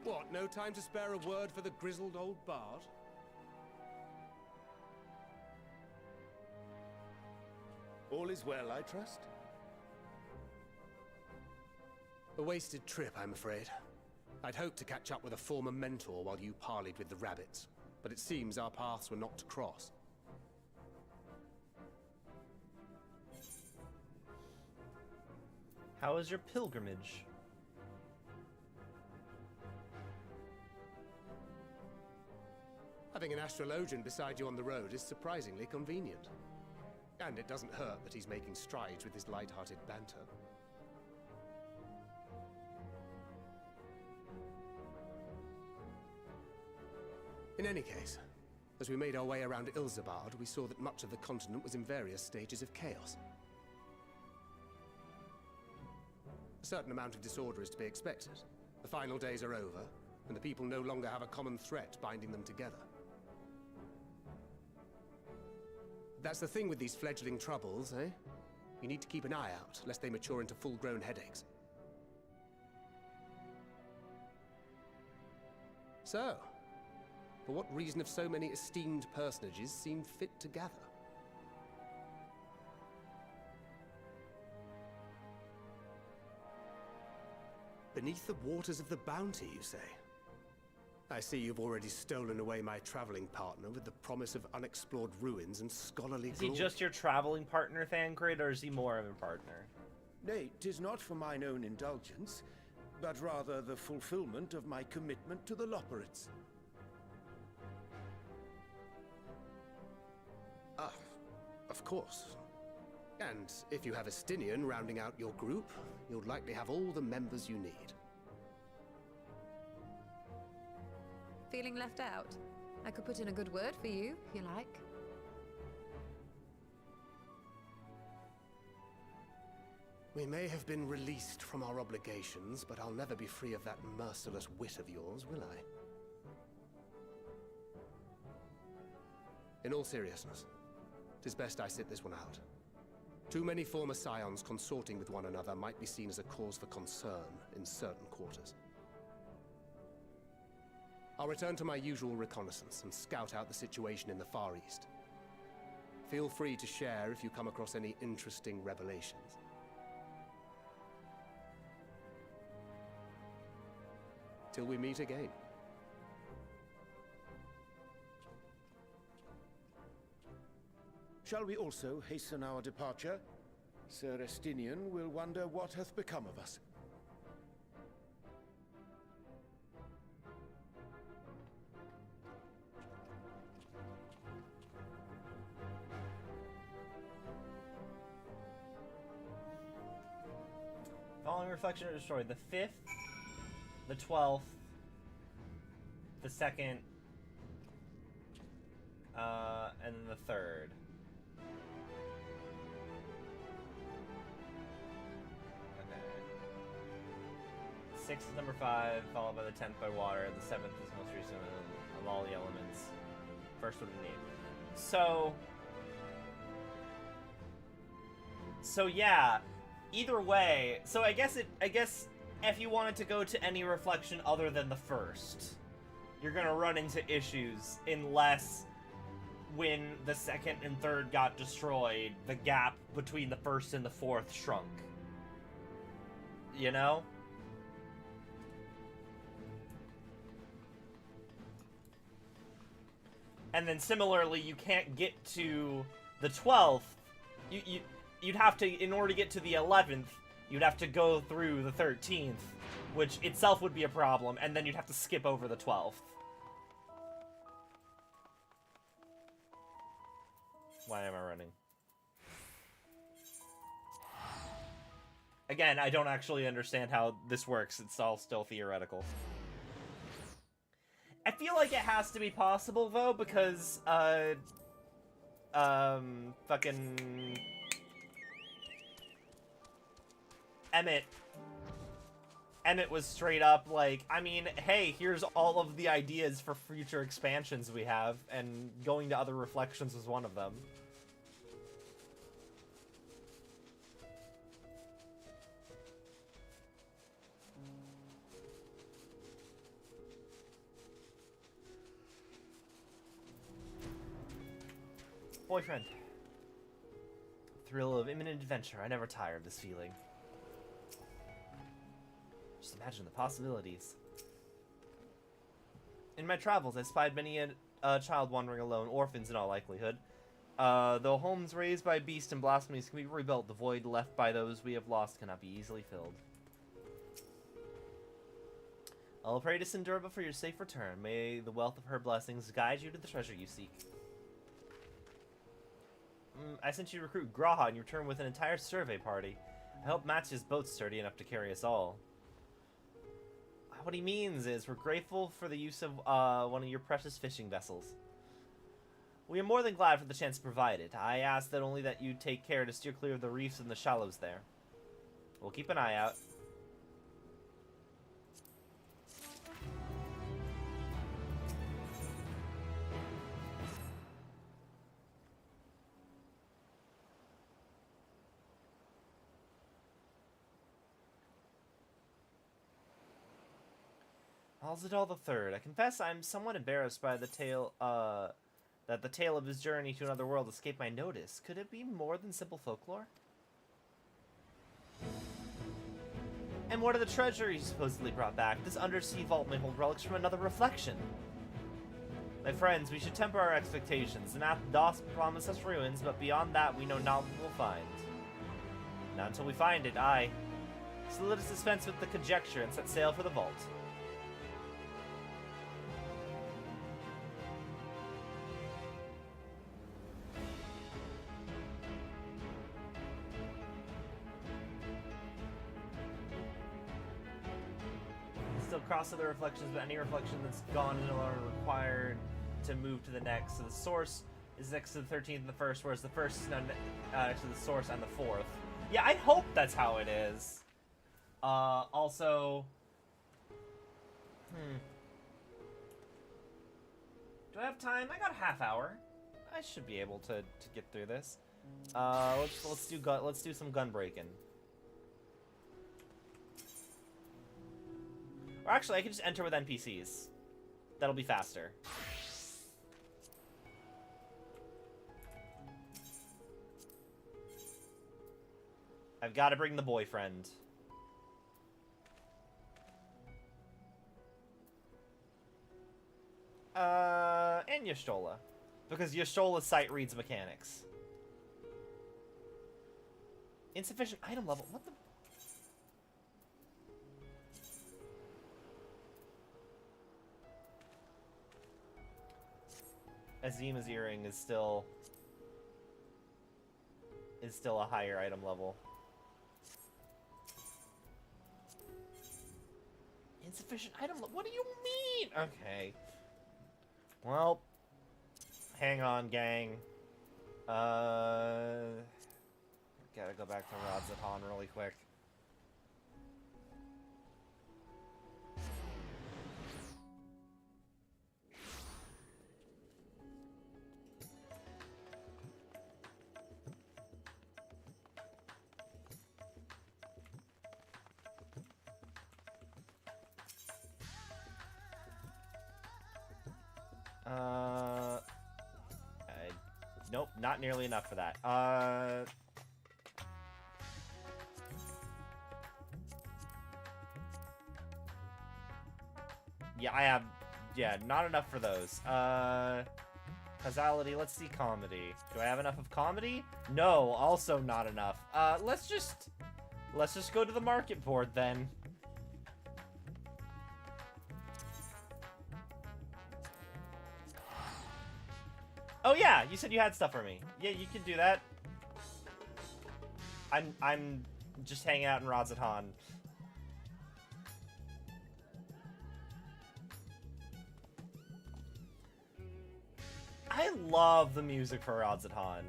What, no time to spare a word for the grizzled old bard? All is well, I trust? A wasted trip, I'm afraid. I'd hoped to catch up with a former mentor while you parleyed with the rabbits, but it seems our paths were not to cross. How was your pilgrimage? Having an astrologian beside you on the road is surprisingly convenient. And it doesn't hurt that he's making strides with his light-hearted banter. In any case, as we made our way around Ilzabard, we saw that much of the continent was in various stages of chaos. A certain amount of disorder is to be expected. The final days are over, and the people no longer have a common threat binding them together. That's the thing with these fledgling troubles, eh? You need to keep an eye out, lest they mature into full-grown headaches. So, for what reason have so many esteemed personages seen fit to gather? Beneath the waters of the Bounty, you say? I see you've already stolen away my traveling partner with the promise of unexplored ruins and scholarly Is he glory. just your traveling partner, Thancred, or is he more of a partner? Nay, 'tis not for mine own indulgence, but rather the fulfillment of my commitment to the Loporrits. Ah, of course. And if you have Estinian rounding out your group, you'll likely have all the members you need. Feeling left out? I could put in a good word for you, if you like. We may have been released from our obligations, but I'll never be free of that merciless wit of yours, will I? In all seriousness, 'tis best I sit this one out. Too many former scions consorting with one another might be seen as a cause for concern in certain quarters. I'll return to my usual reconnaissance and scout out the situation in the Far East. Feel free to share if you come across any interesting revelations. Till we meet again. Shall we also hasten our departure? Sir Estinian will wonder what hath become of us. Following reflection are destroyed. The 5th, the 12th, the 2nd, and then the 3rd. Okay. 6th is number 5, followed by the 10th by water. The 7th is the most recent of all the elements. First one we need. So yeah. Either way, so I guess if you wanted to go to any reflection other than the first, you're gonna run into issues unless when the 2nd and 3rd got destroyed, the gap between the 1st and the 4th shrunk. You know? And then similarly, you can't get to the 12th. You'd have to, in order to get to the 11th, you'd have to go through the 13th, which itself would be a problem, and then you'd have to skip over the 12th. Why am I running? Again, I don't actually understand how this works. It's all still theoretical. I feel like it has to be possible, though, because, fucking... Emmett was straight up like, I mean, hey, here's all of the ideas for future expansions we have, and going to other reflections was one of them. Boyfriend. Thrill of imminent adventure. I never tire of this feeling. Just imagine the possibilities. In my travels, I spied many a child wandering alone, orphans in all likelihood. Though homes raised by beasts and blasphemies can be rebuilt, the void left by those we have lost cannot be easily filled. I'll pray to Sindurba for your safe return. May the wealth of her blessings guide you to the treasure you seek. I sent you to recruit Graha and you return with an entire survey party. I hope Match's boat's sturdy enough to carry us all. What he means is, we're grateful for the use of one of your precious fishing vessels. We are more than glad for the chance provided. I ask that only that you take care to steer clear of the reefs and the shallows there. We'll keep an eye out. Alzadal III. I confess I'm somewhat embarrassed by the tale, that the tale of his journey to another world escaped my notice. Could it be more than simple folklore? And what of the treasure he supposedly brought back? This undersea vault may hold relics from another reflection. My friends, we should temper our expectations. The map does promise us ruins, but beyond that we know not what we'll find. Not until we find it, aye. So let us dispense with the conjecture and set sail for the vault. Cross other reflections, but any reflection that's gone is no longer required to move to the next. So the source is next to the 13th and the 1st, whereas the 1st is next to the source and the 4th. Yeah, I hope that's how it is. Also... Do I have time? I got a half hour. I should be able to get through this. Let's do some gun breaking. Or actually, I can just enter with NPCs. That'll be faster. I've got to bring the boyfriend. And Y'shtola. Because Y'shtola's sight reads mechanics. Insufficient item level. What the... Azima's earring is still a higher item level. Insufficient item level? What do you mean? Okay. Well, hang on, gang. Gotta go back to Rodzatan really quick. Nope, not nearly enough for that. Yeah, I have... Yeah, not enough for those. Causality, let's see comedy. Do I have enough of comedy? No, also not enough. Let's just go to the market board then. Oh yeah, you said you had stuff for me. Yeah, you can do that. I'm just hanging out in Razatan. I love the music for Razatan.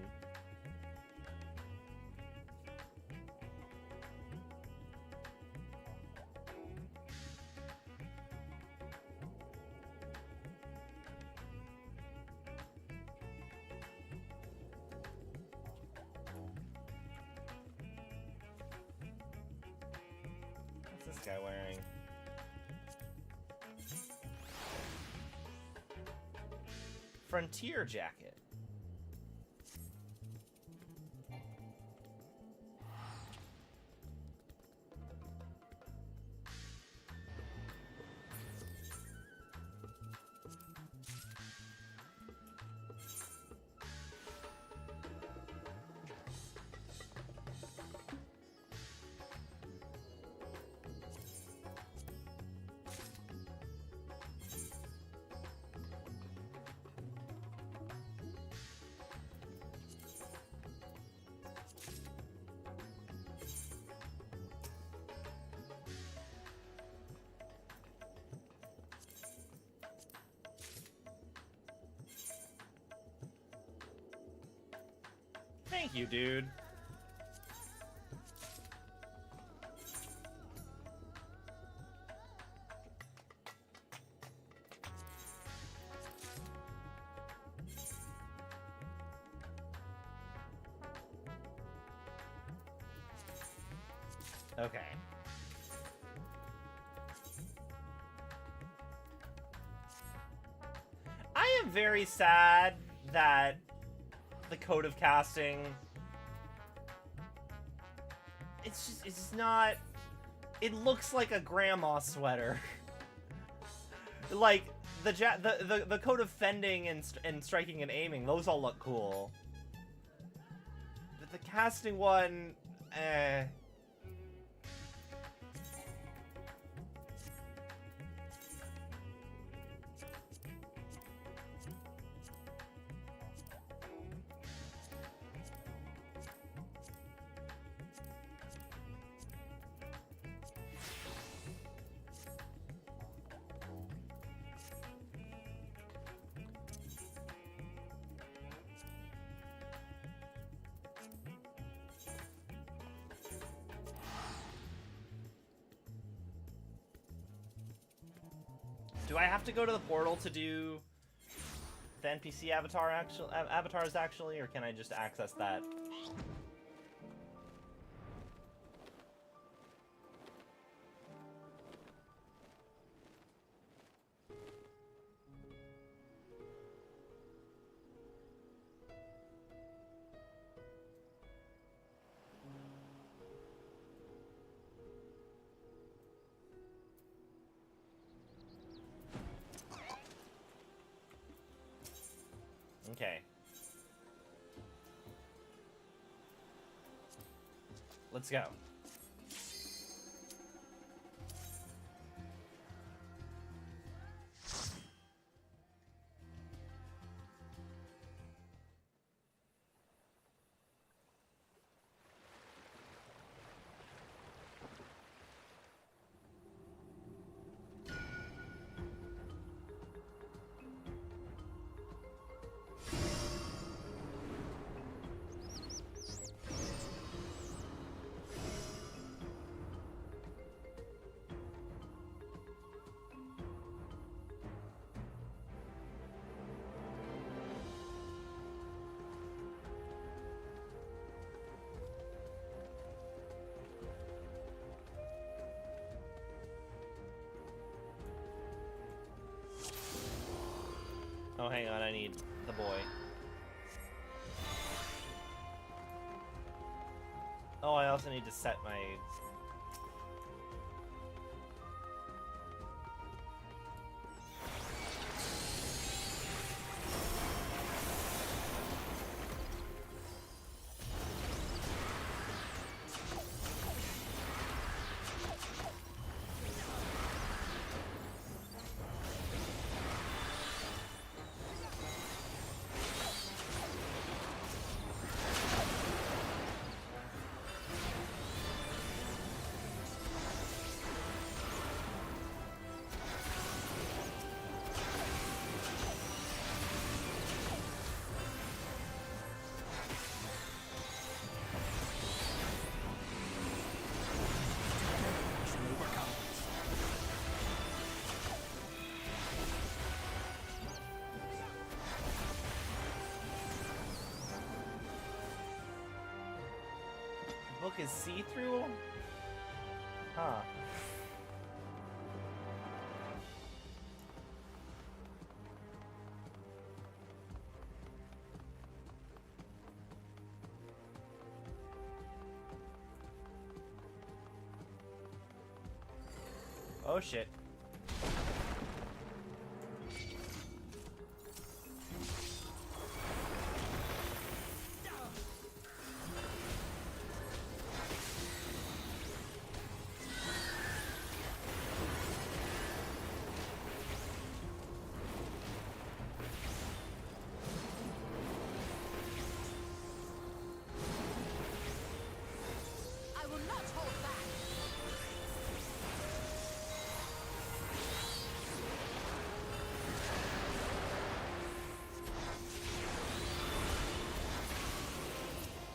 What's this guy wearing? Frontier jacket. Thank you, dude. Okay. I am very sad that the code of casting, it's just not, it looks like a grandma sweater. Like the code of fending and striking and aiming, those all look cool, but the casting one, do I have to go to the portal to do the NPC avatars actually, or can I just access that? Okay. Let's go. Oh, hang on, I need the boy. Oh, I also need to set my... is see-through? Huh. Oh shit. I will not hold back.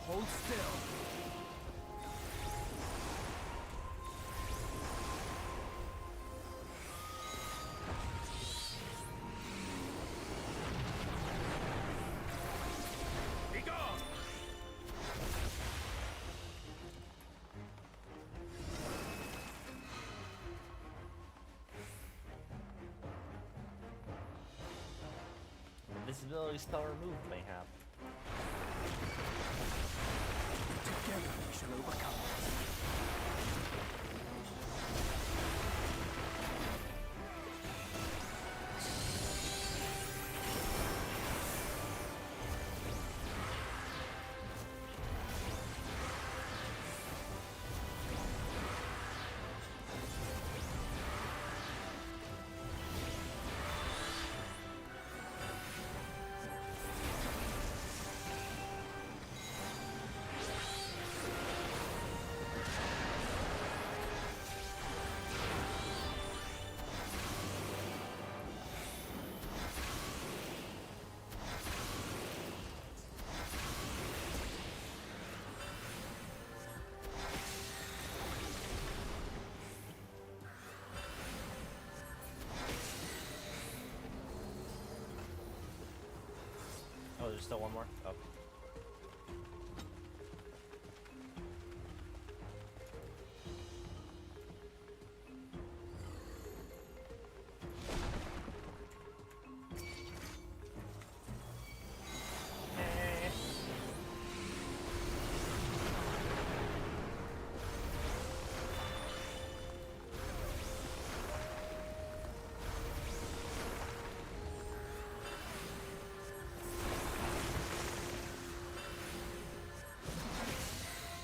Hold still. Be gone! Visibility spell removed, mayhap. Together we shall overcome this. Oh, there's still one more? Oh.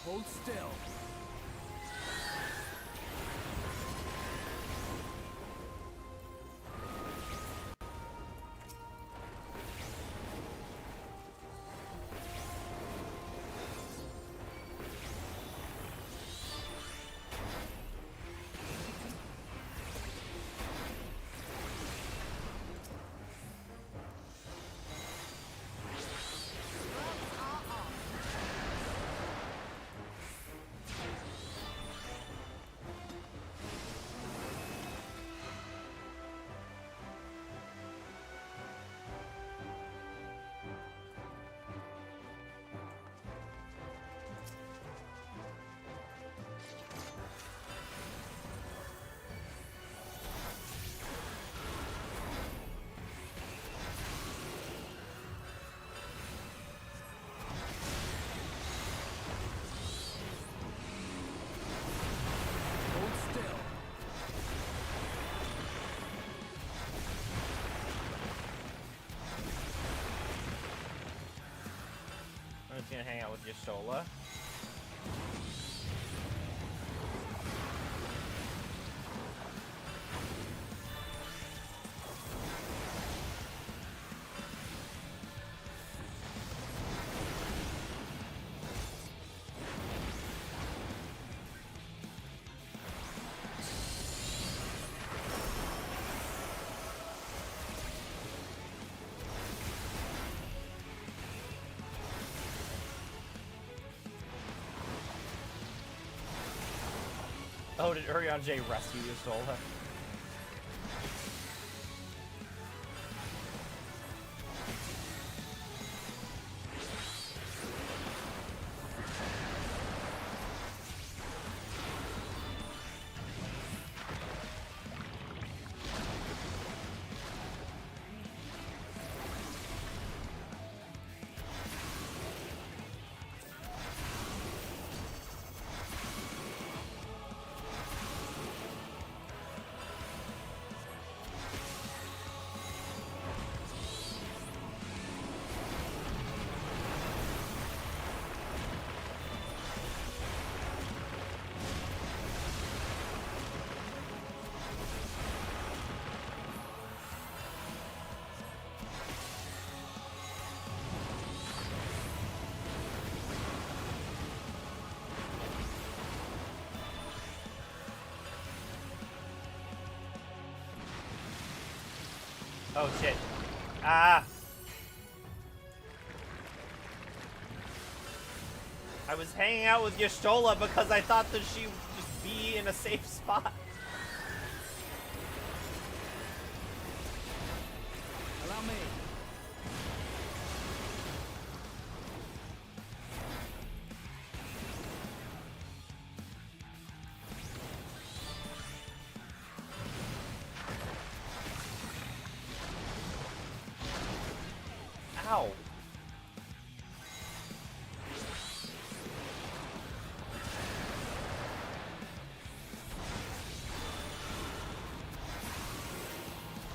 Hold still. I'm just gonna hang out with Y'shtola. Oh, did Urion J rescue Y'shtola? Oh shit. Ah! I was hanging out with Y'shtola because I thought that she would just be in a safe spot. Allow me. Ow.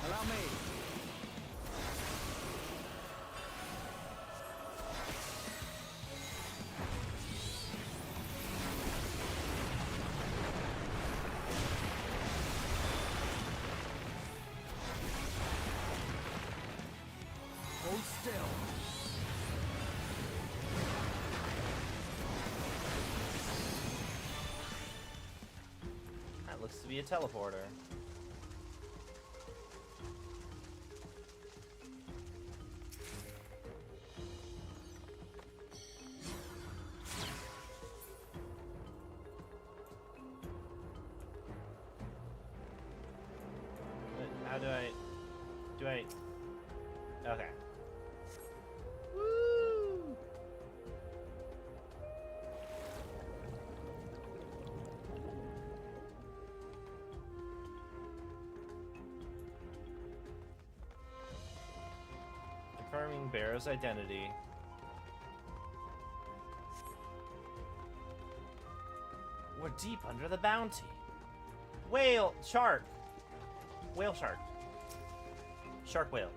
Allow me. Hold still. That looks to be a teleporter. How do I... Okay. Woo! Confirming Barrow's identity. We're deep under the bounty. Whale shark. Whale shark. Shark whale.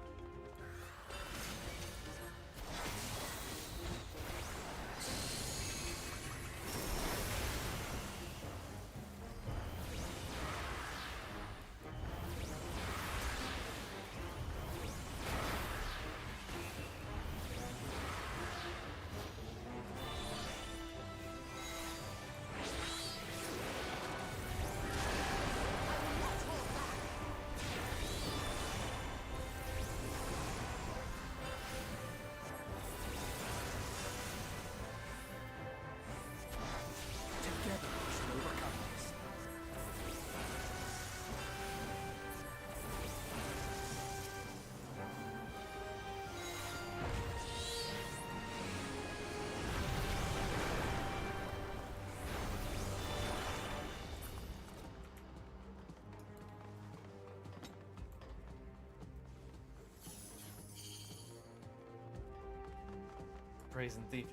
Brazen thief.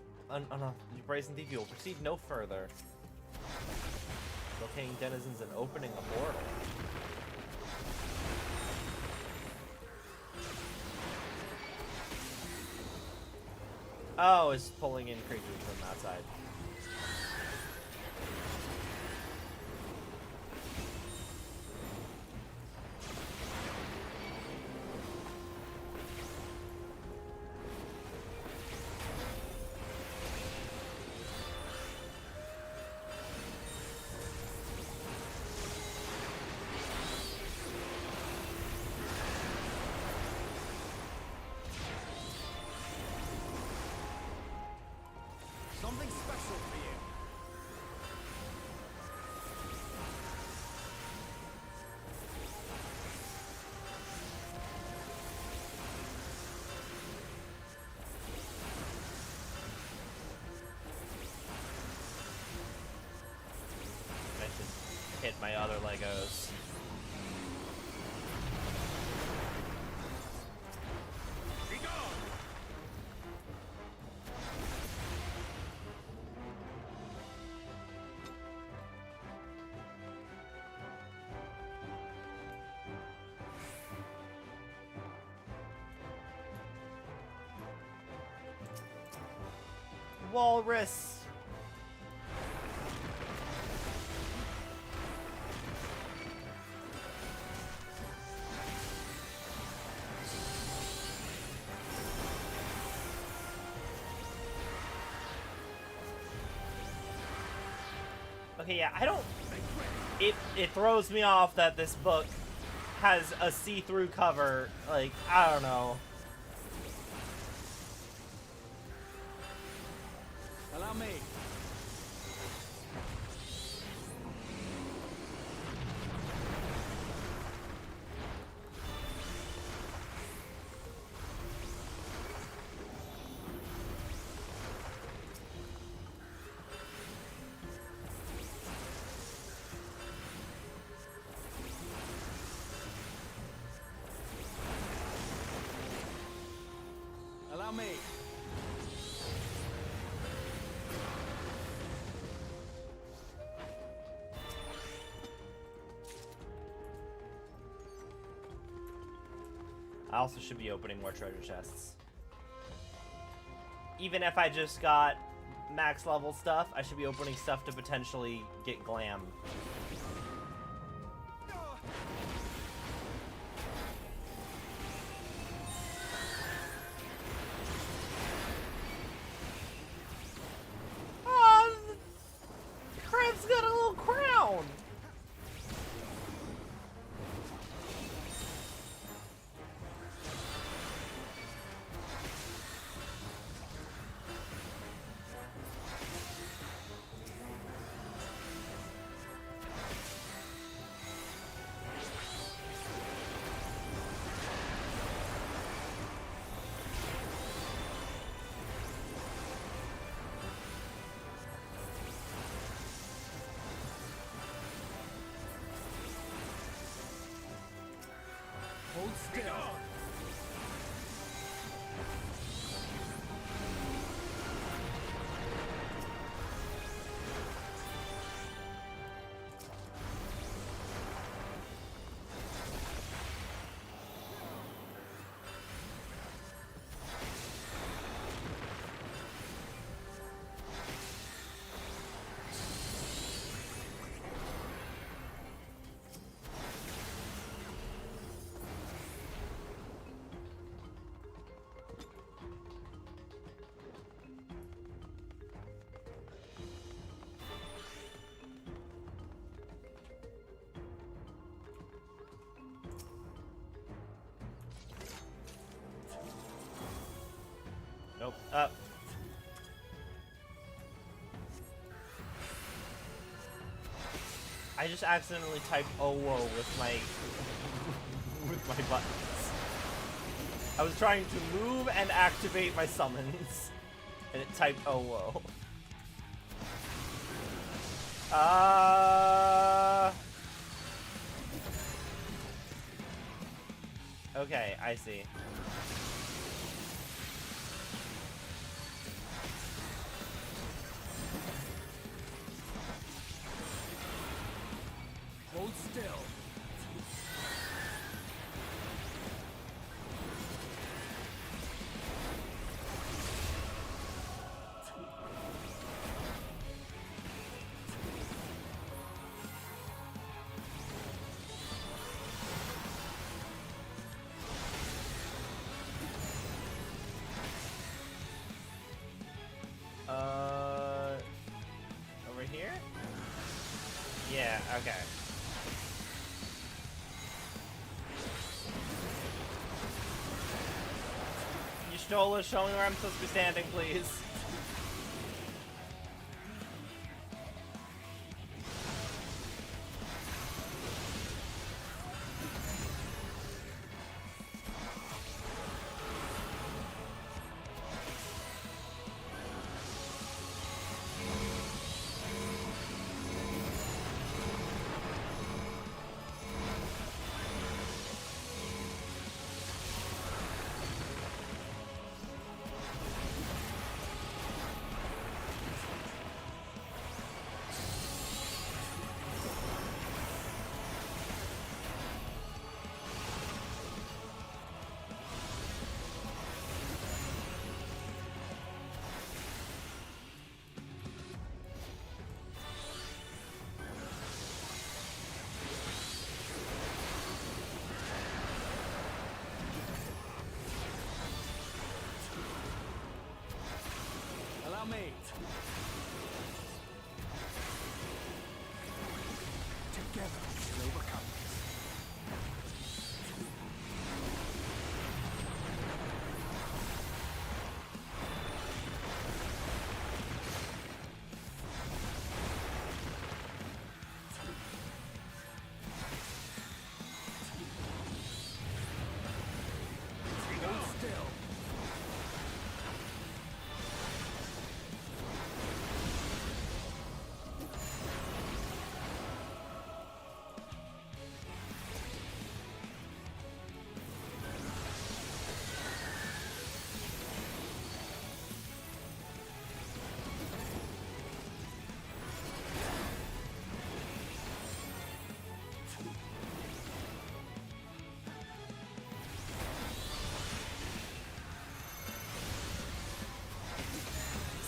Brazen thief, you'll proceed no further. Locating denizens and opening a portal. Oh, it's pulling in creatures from that side. Something special for you. I should hit my other Legos. Be gone! Walrus. Okay, yeah, I don't... It throws me off that this book has a see-through cover. Like, I don't know. Allow me. Allow me. I also should be opening more treasure chests. Even if I just got max level stuff, I should be opening stuff to potentially get glam. Crab's got a little crown! Hold still. Nope. Up. I just accidentally typed "oh whoa" with my with my buttons. I was trying to move and activate my summons, and it typed "oh whoa." Okay, I see. Hold still. Over here? Yeah, okay. Y'shtola, show me where I'm supposed to be standing, please.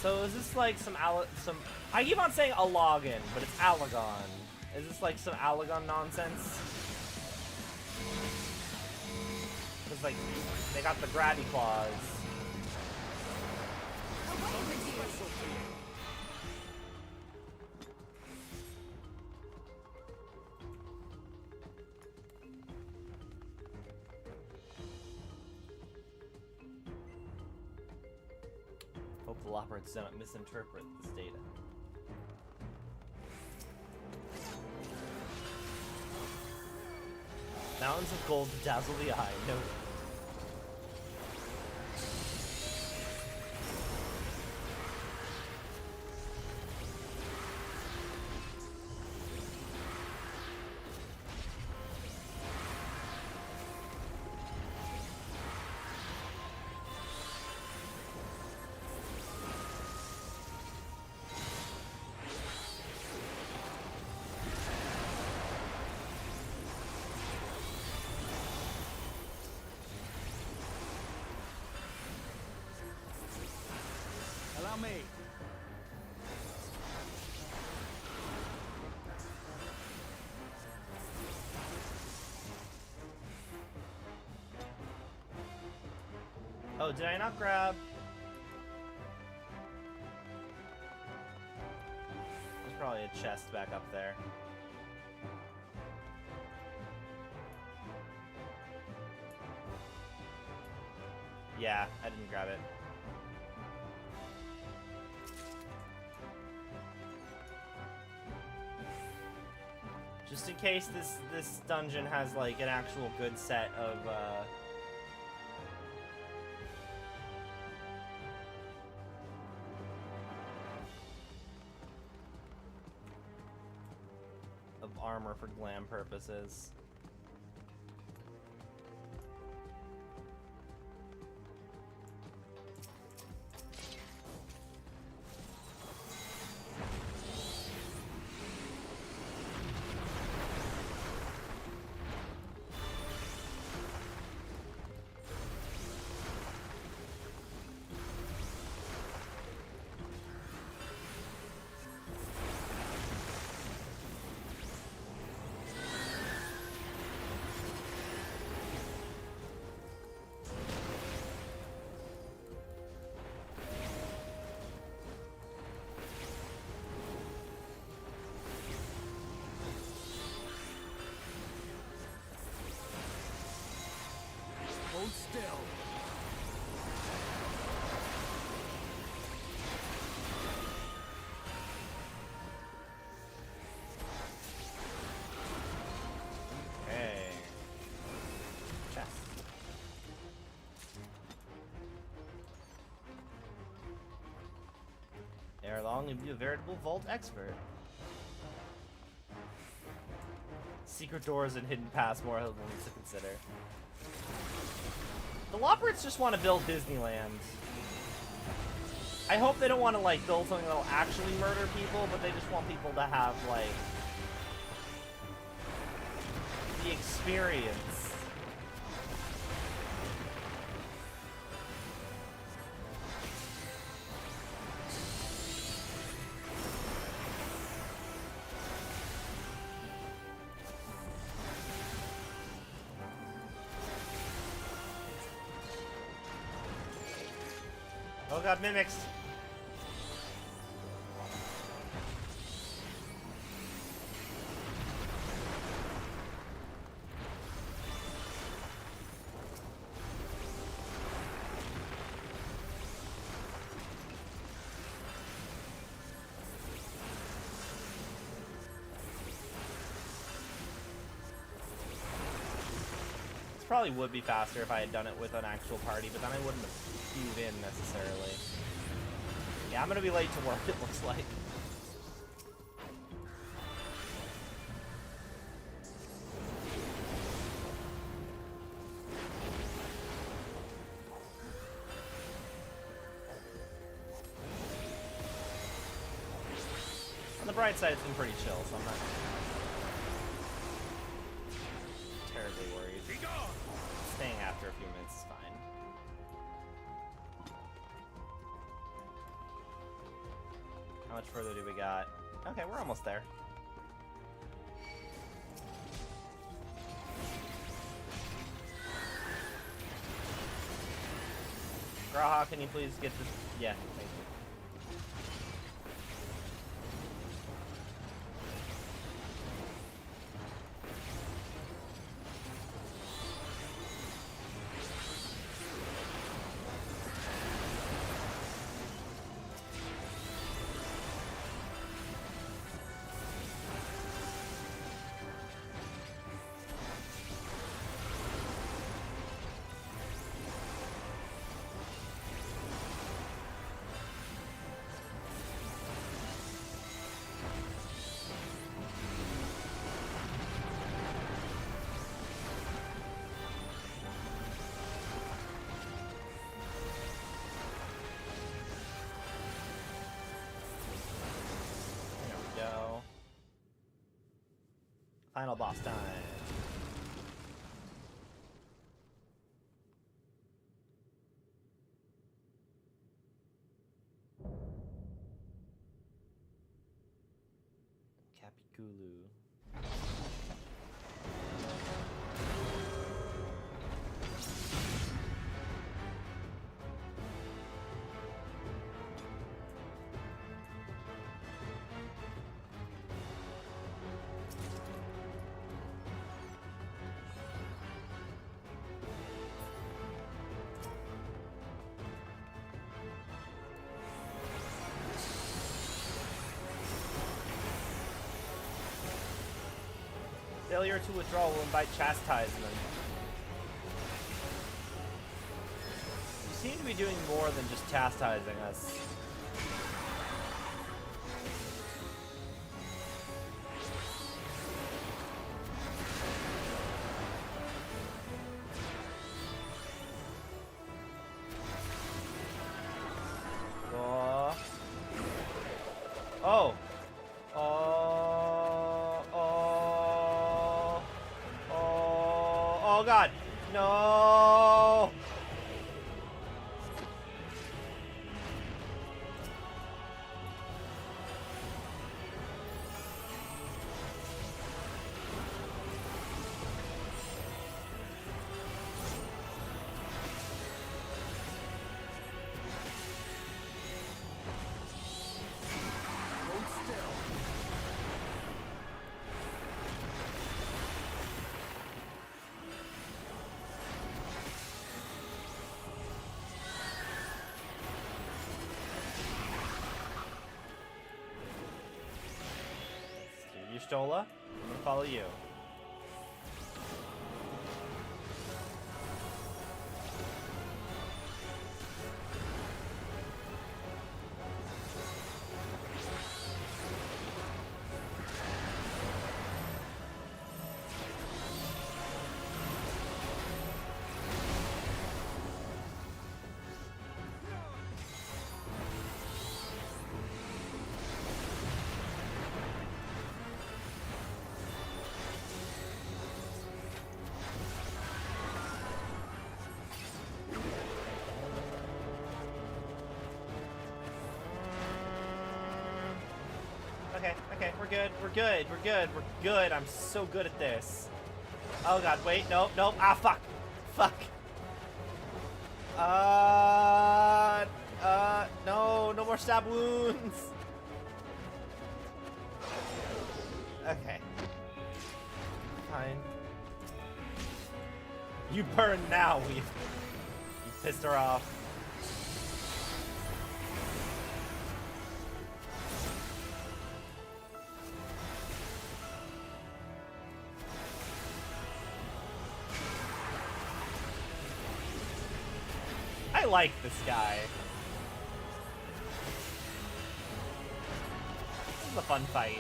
So is this like some I keep on saying Alagon, but it's Alagon. Is this like some Alagon nonsense? Cause like they got the grabby claws. Hope the Loporits don't misinterpret this data. Mountains of gold dazzle the eye. No. Allow me. Oh, did I not grab? There's probably a chest back up there. Yeah, I didn't grab it. Just in case this dungeon has like an actual good set of armor for glam purposes. Hold still. Okay. Chest. Ere long, you'll be a veritable vault expert. Secret doors and hidden paths, more things to consider. The Loporits just want to build Disneyland. I hope they don't want to like build something that'll actually murder people, but they just want people to have like the experience. Oh god, mimics! This probably would be faster if I had done it with an actual party, but then I wouldn't have queued in necessarily. Yeah, I'm gonna be late to work, it looks like. On the bright side, it's been pretty chill, so I'm not terribly worried. Staying after a few minutes is fine. How much further do we got? Okay, we're almost there. Graha, can you please get this? Yeah, thank you. Final boss time. Capiculu. Failure to withdraw will invite chastisement. You seem to be doing more than just chastising us. Oh. Oh god, no! Stola, I'm gonna follow you. Okay, we're good. I'm so good at this. Oh god, wait, nope. Ah, fuck. No more stab wounds. Okay. Fine. You burn now, you pissed her off. I like this guy. This is a fun fight.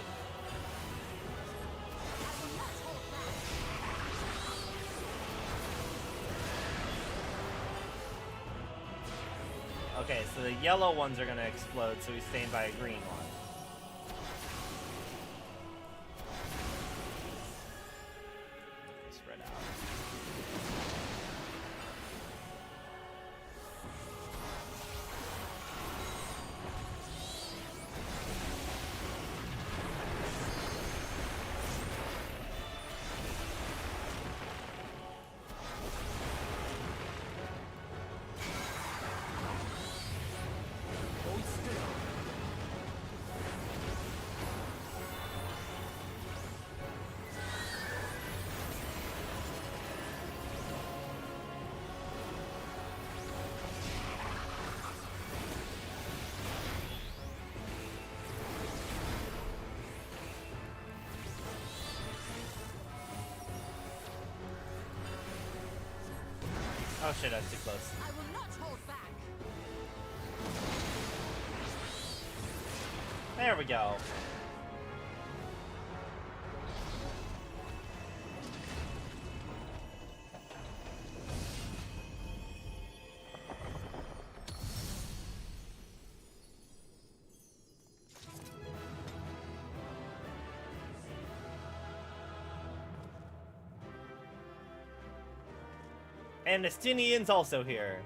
Okay, so the yellow ones are gonna explode, so he's staying by a green one. Spread out. Oh shit, I was too close. I will not hold back. There we go. And Estinian's also here.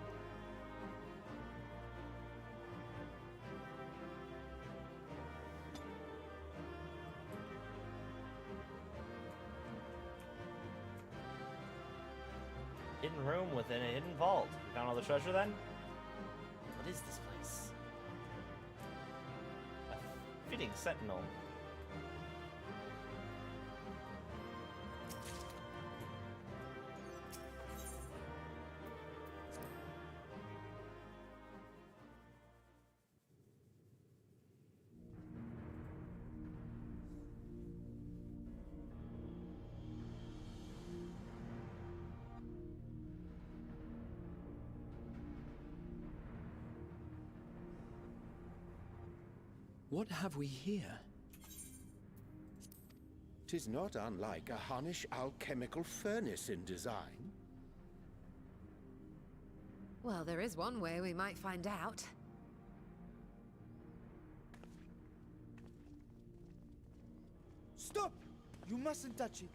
Hidden room within a hidden vault. We found all the treasure then? What is this place? A fitting sentinel. What have we here? 'Tis not unlike a Hunnish alchemical furnace in design. Well, there is one way we might find out. Stop! You mustn't touch it.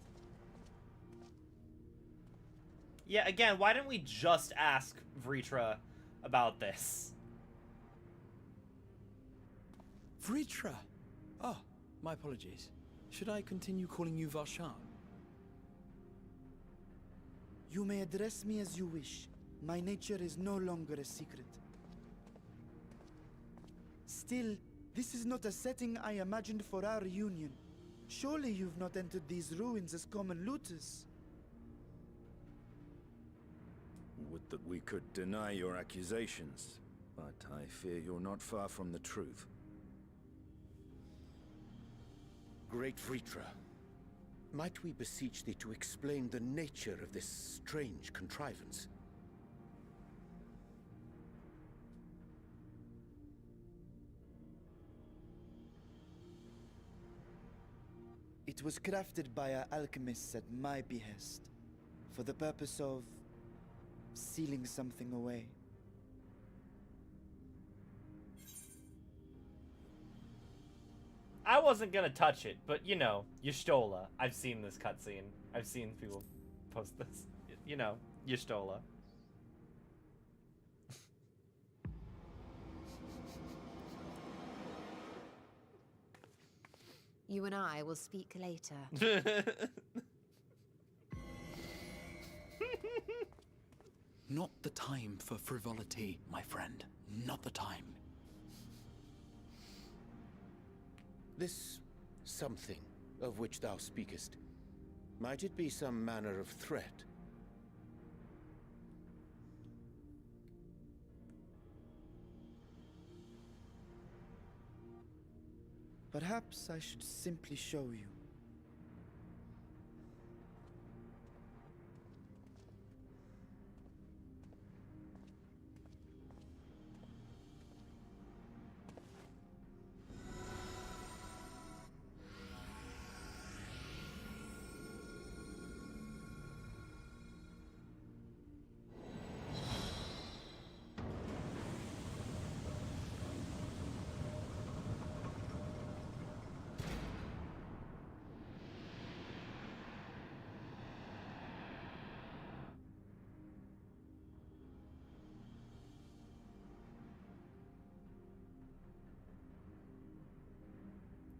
Yeah, again, why didn't we just ask Vritra about this? Vritra! Oh, my apologies. Should I continue calling you Varshan? You may address me as you wish. My nature is no longer a secret. Still, this is not a setting I imagined for our union. Surely you've not entered these ruins as common looters. Would that we could deny your accusations, but I fear you're not far from the truth. Great Vritra, might we beseech thee to explain the nature of this strange contrivance? It was crafted by our alchemists at my behest, for the purpose of sealing something away. I wasn't gonna touch it, but you know, Y'shtola. I've seen this cutscene. I've seen people post this. You know, Y'shtola. You and I will speak later. Not the time for frivolity, my friend. Not the time. This something of which thou speakest, might it be some manner of threat? Perhaps I should simply show you.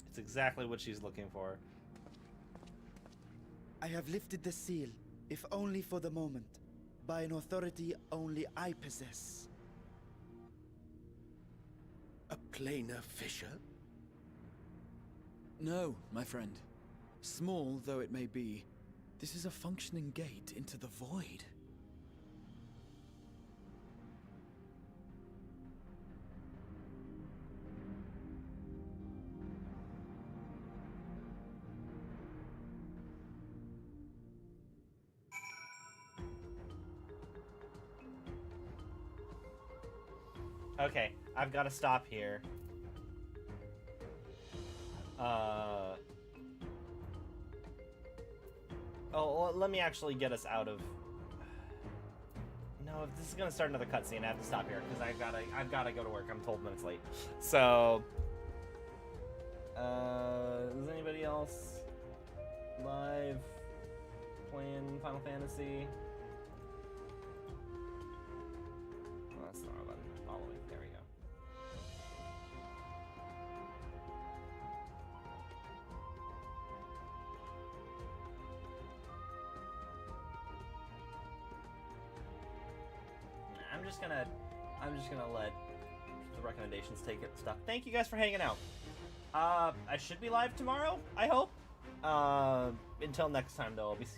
It's exactly what she's looking for. I have lifted the seal, if only for the moment, by an authority only I possess. A planar fissure? No, my friend. Small though it may be, this is a functioning gate into the void. Okay, I've got to stop here. Oh, well, let me actually get us out of... No, if this is gonna start another cutscene, I have to stop here, because I've gotta go to work. I'm 12 minutes late. So... is anybody else live playing Final Fantasy? Oh, that's not what I'm following. There we go. I'm just gonna let the recommendations take it stuff. Thank you guys for hanging out. I should be live tomorrow, I hope. Until next time though, I'll be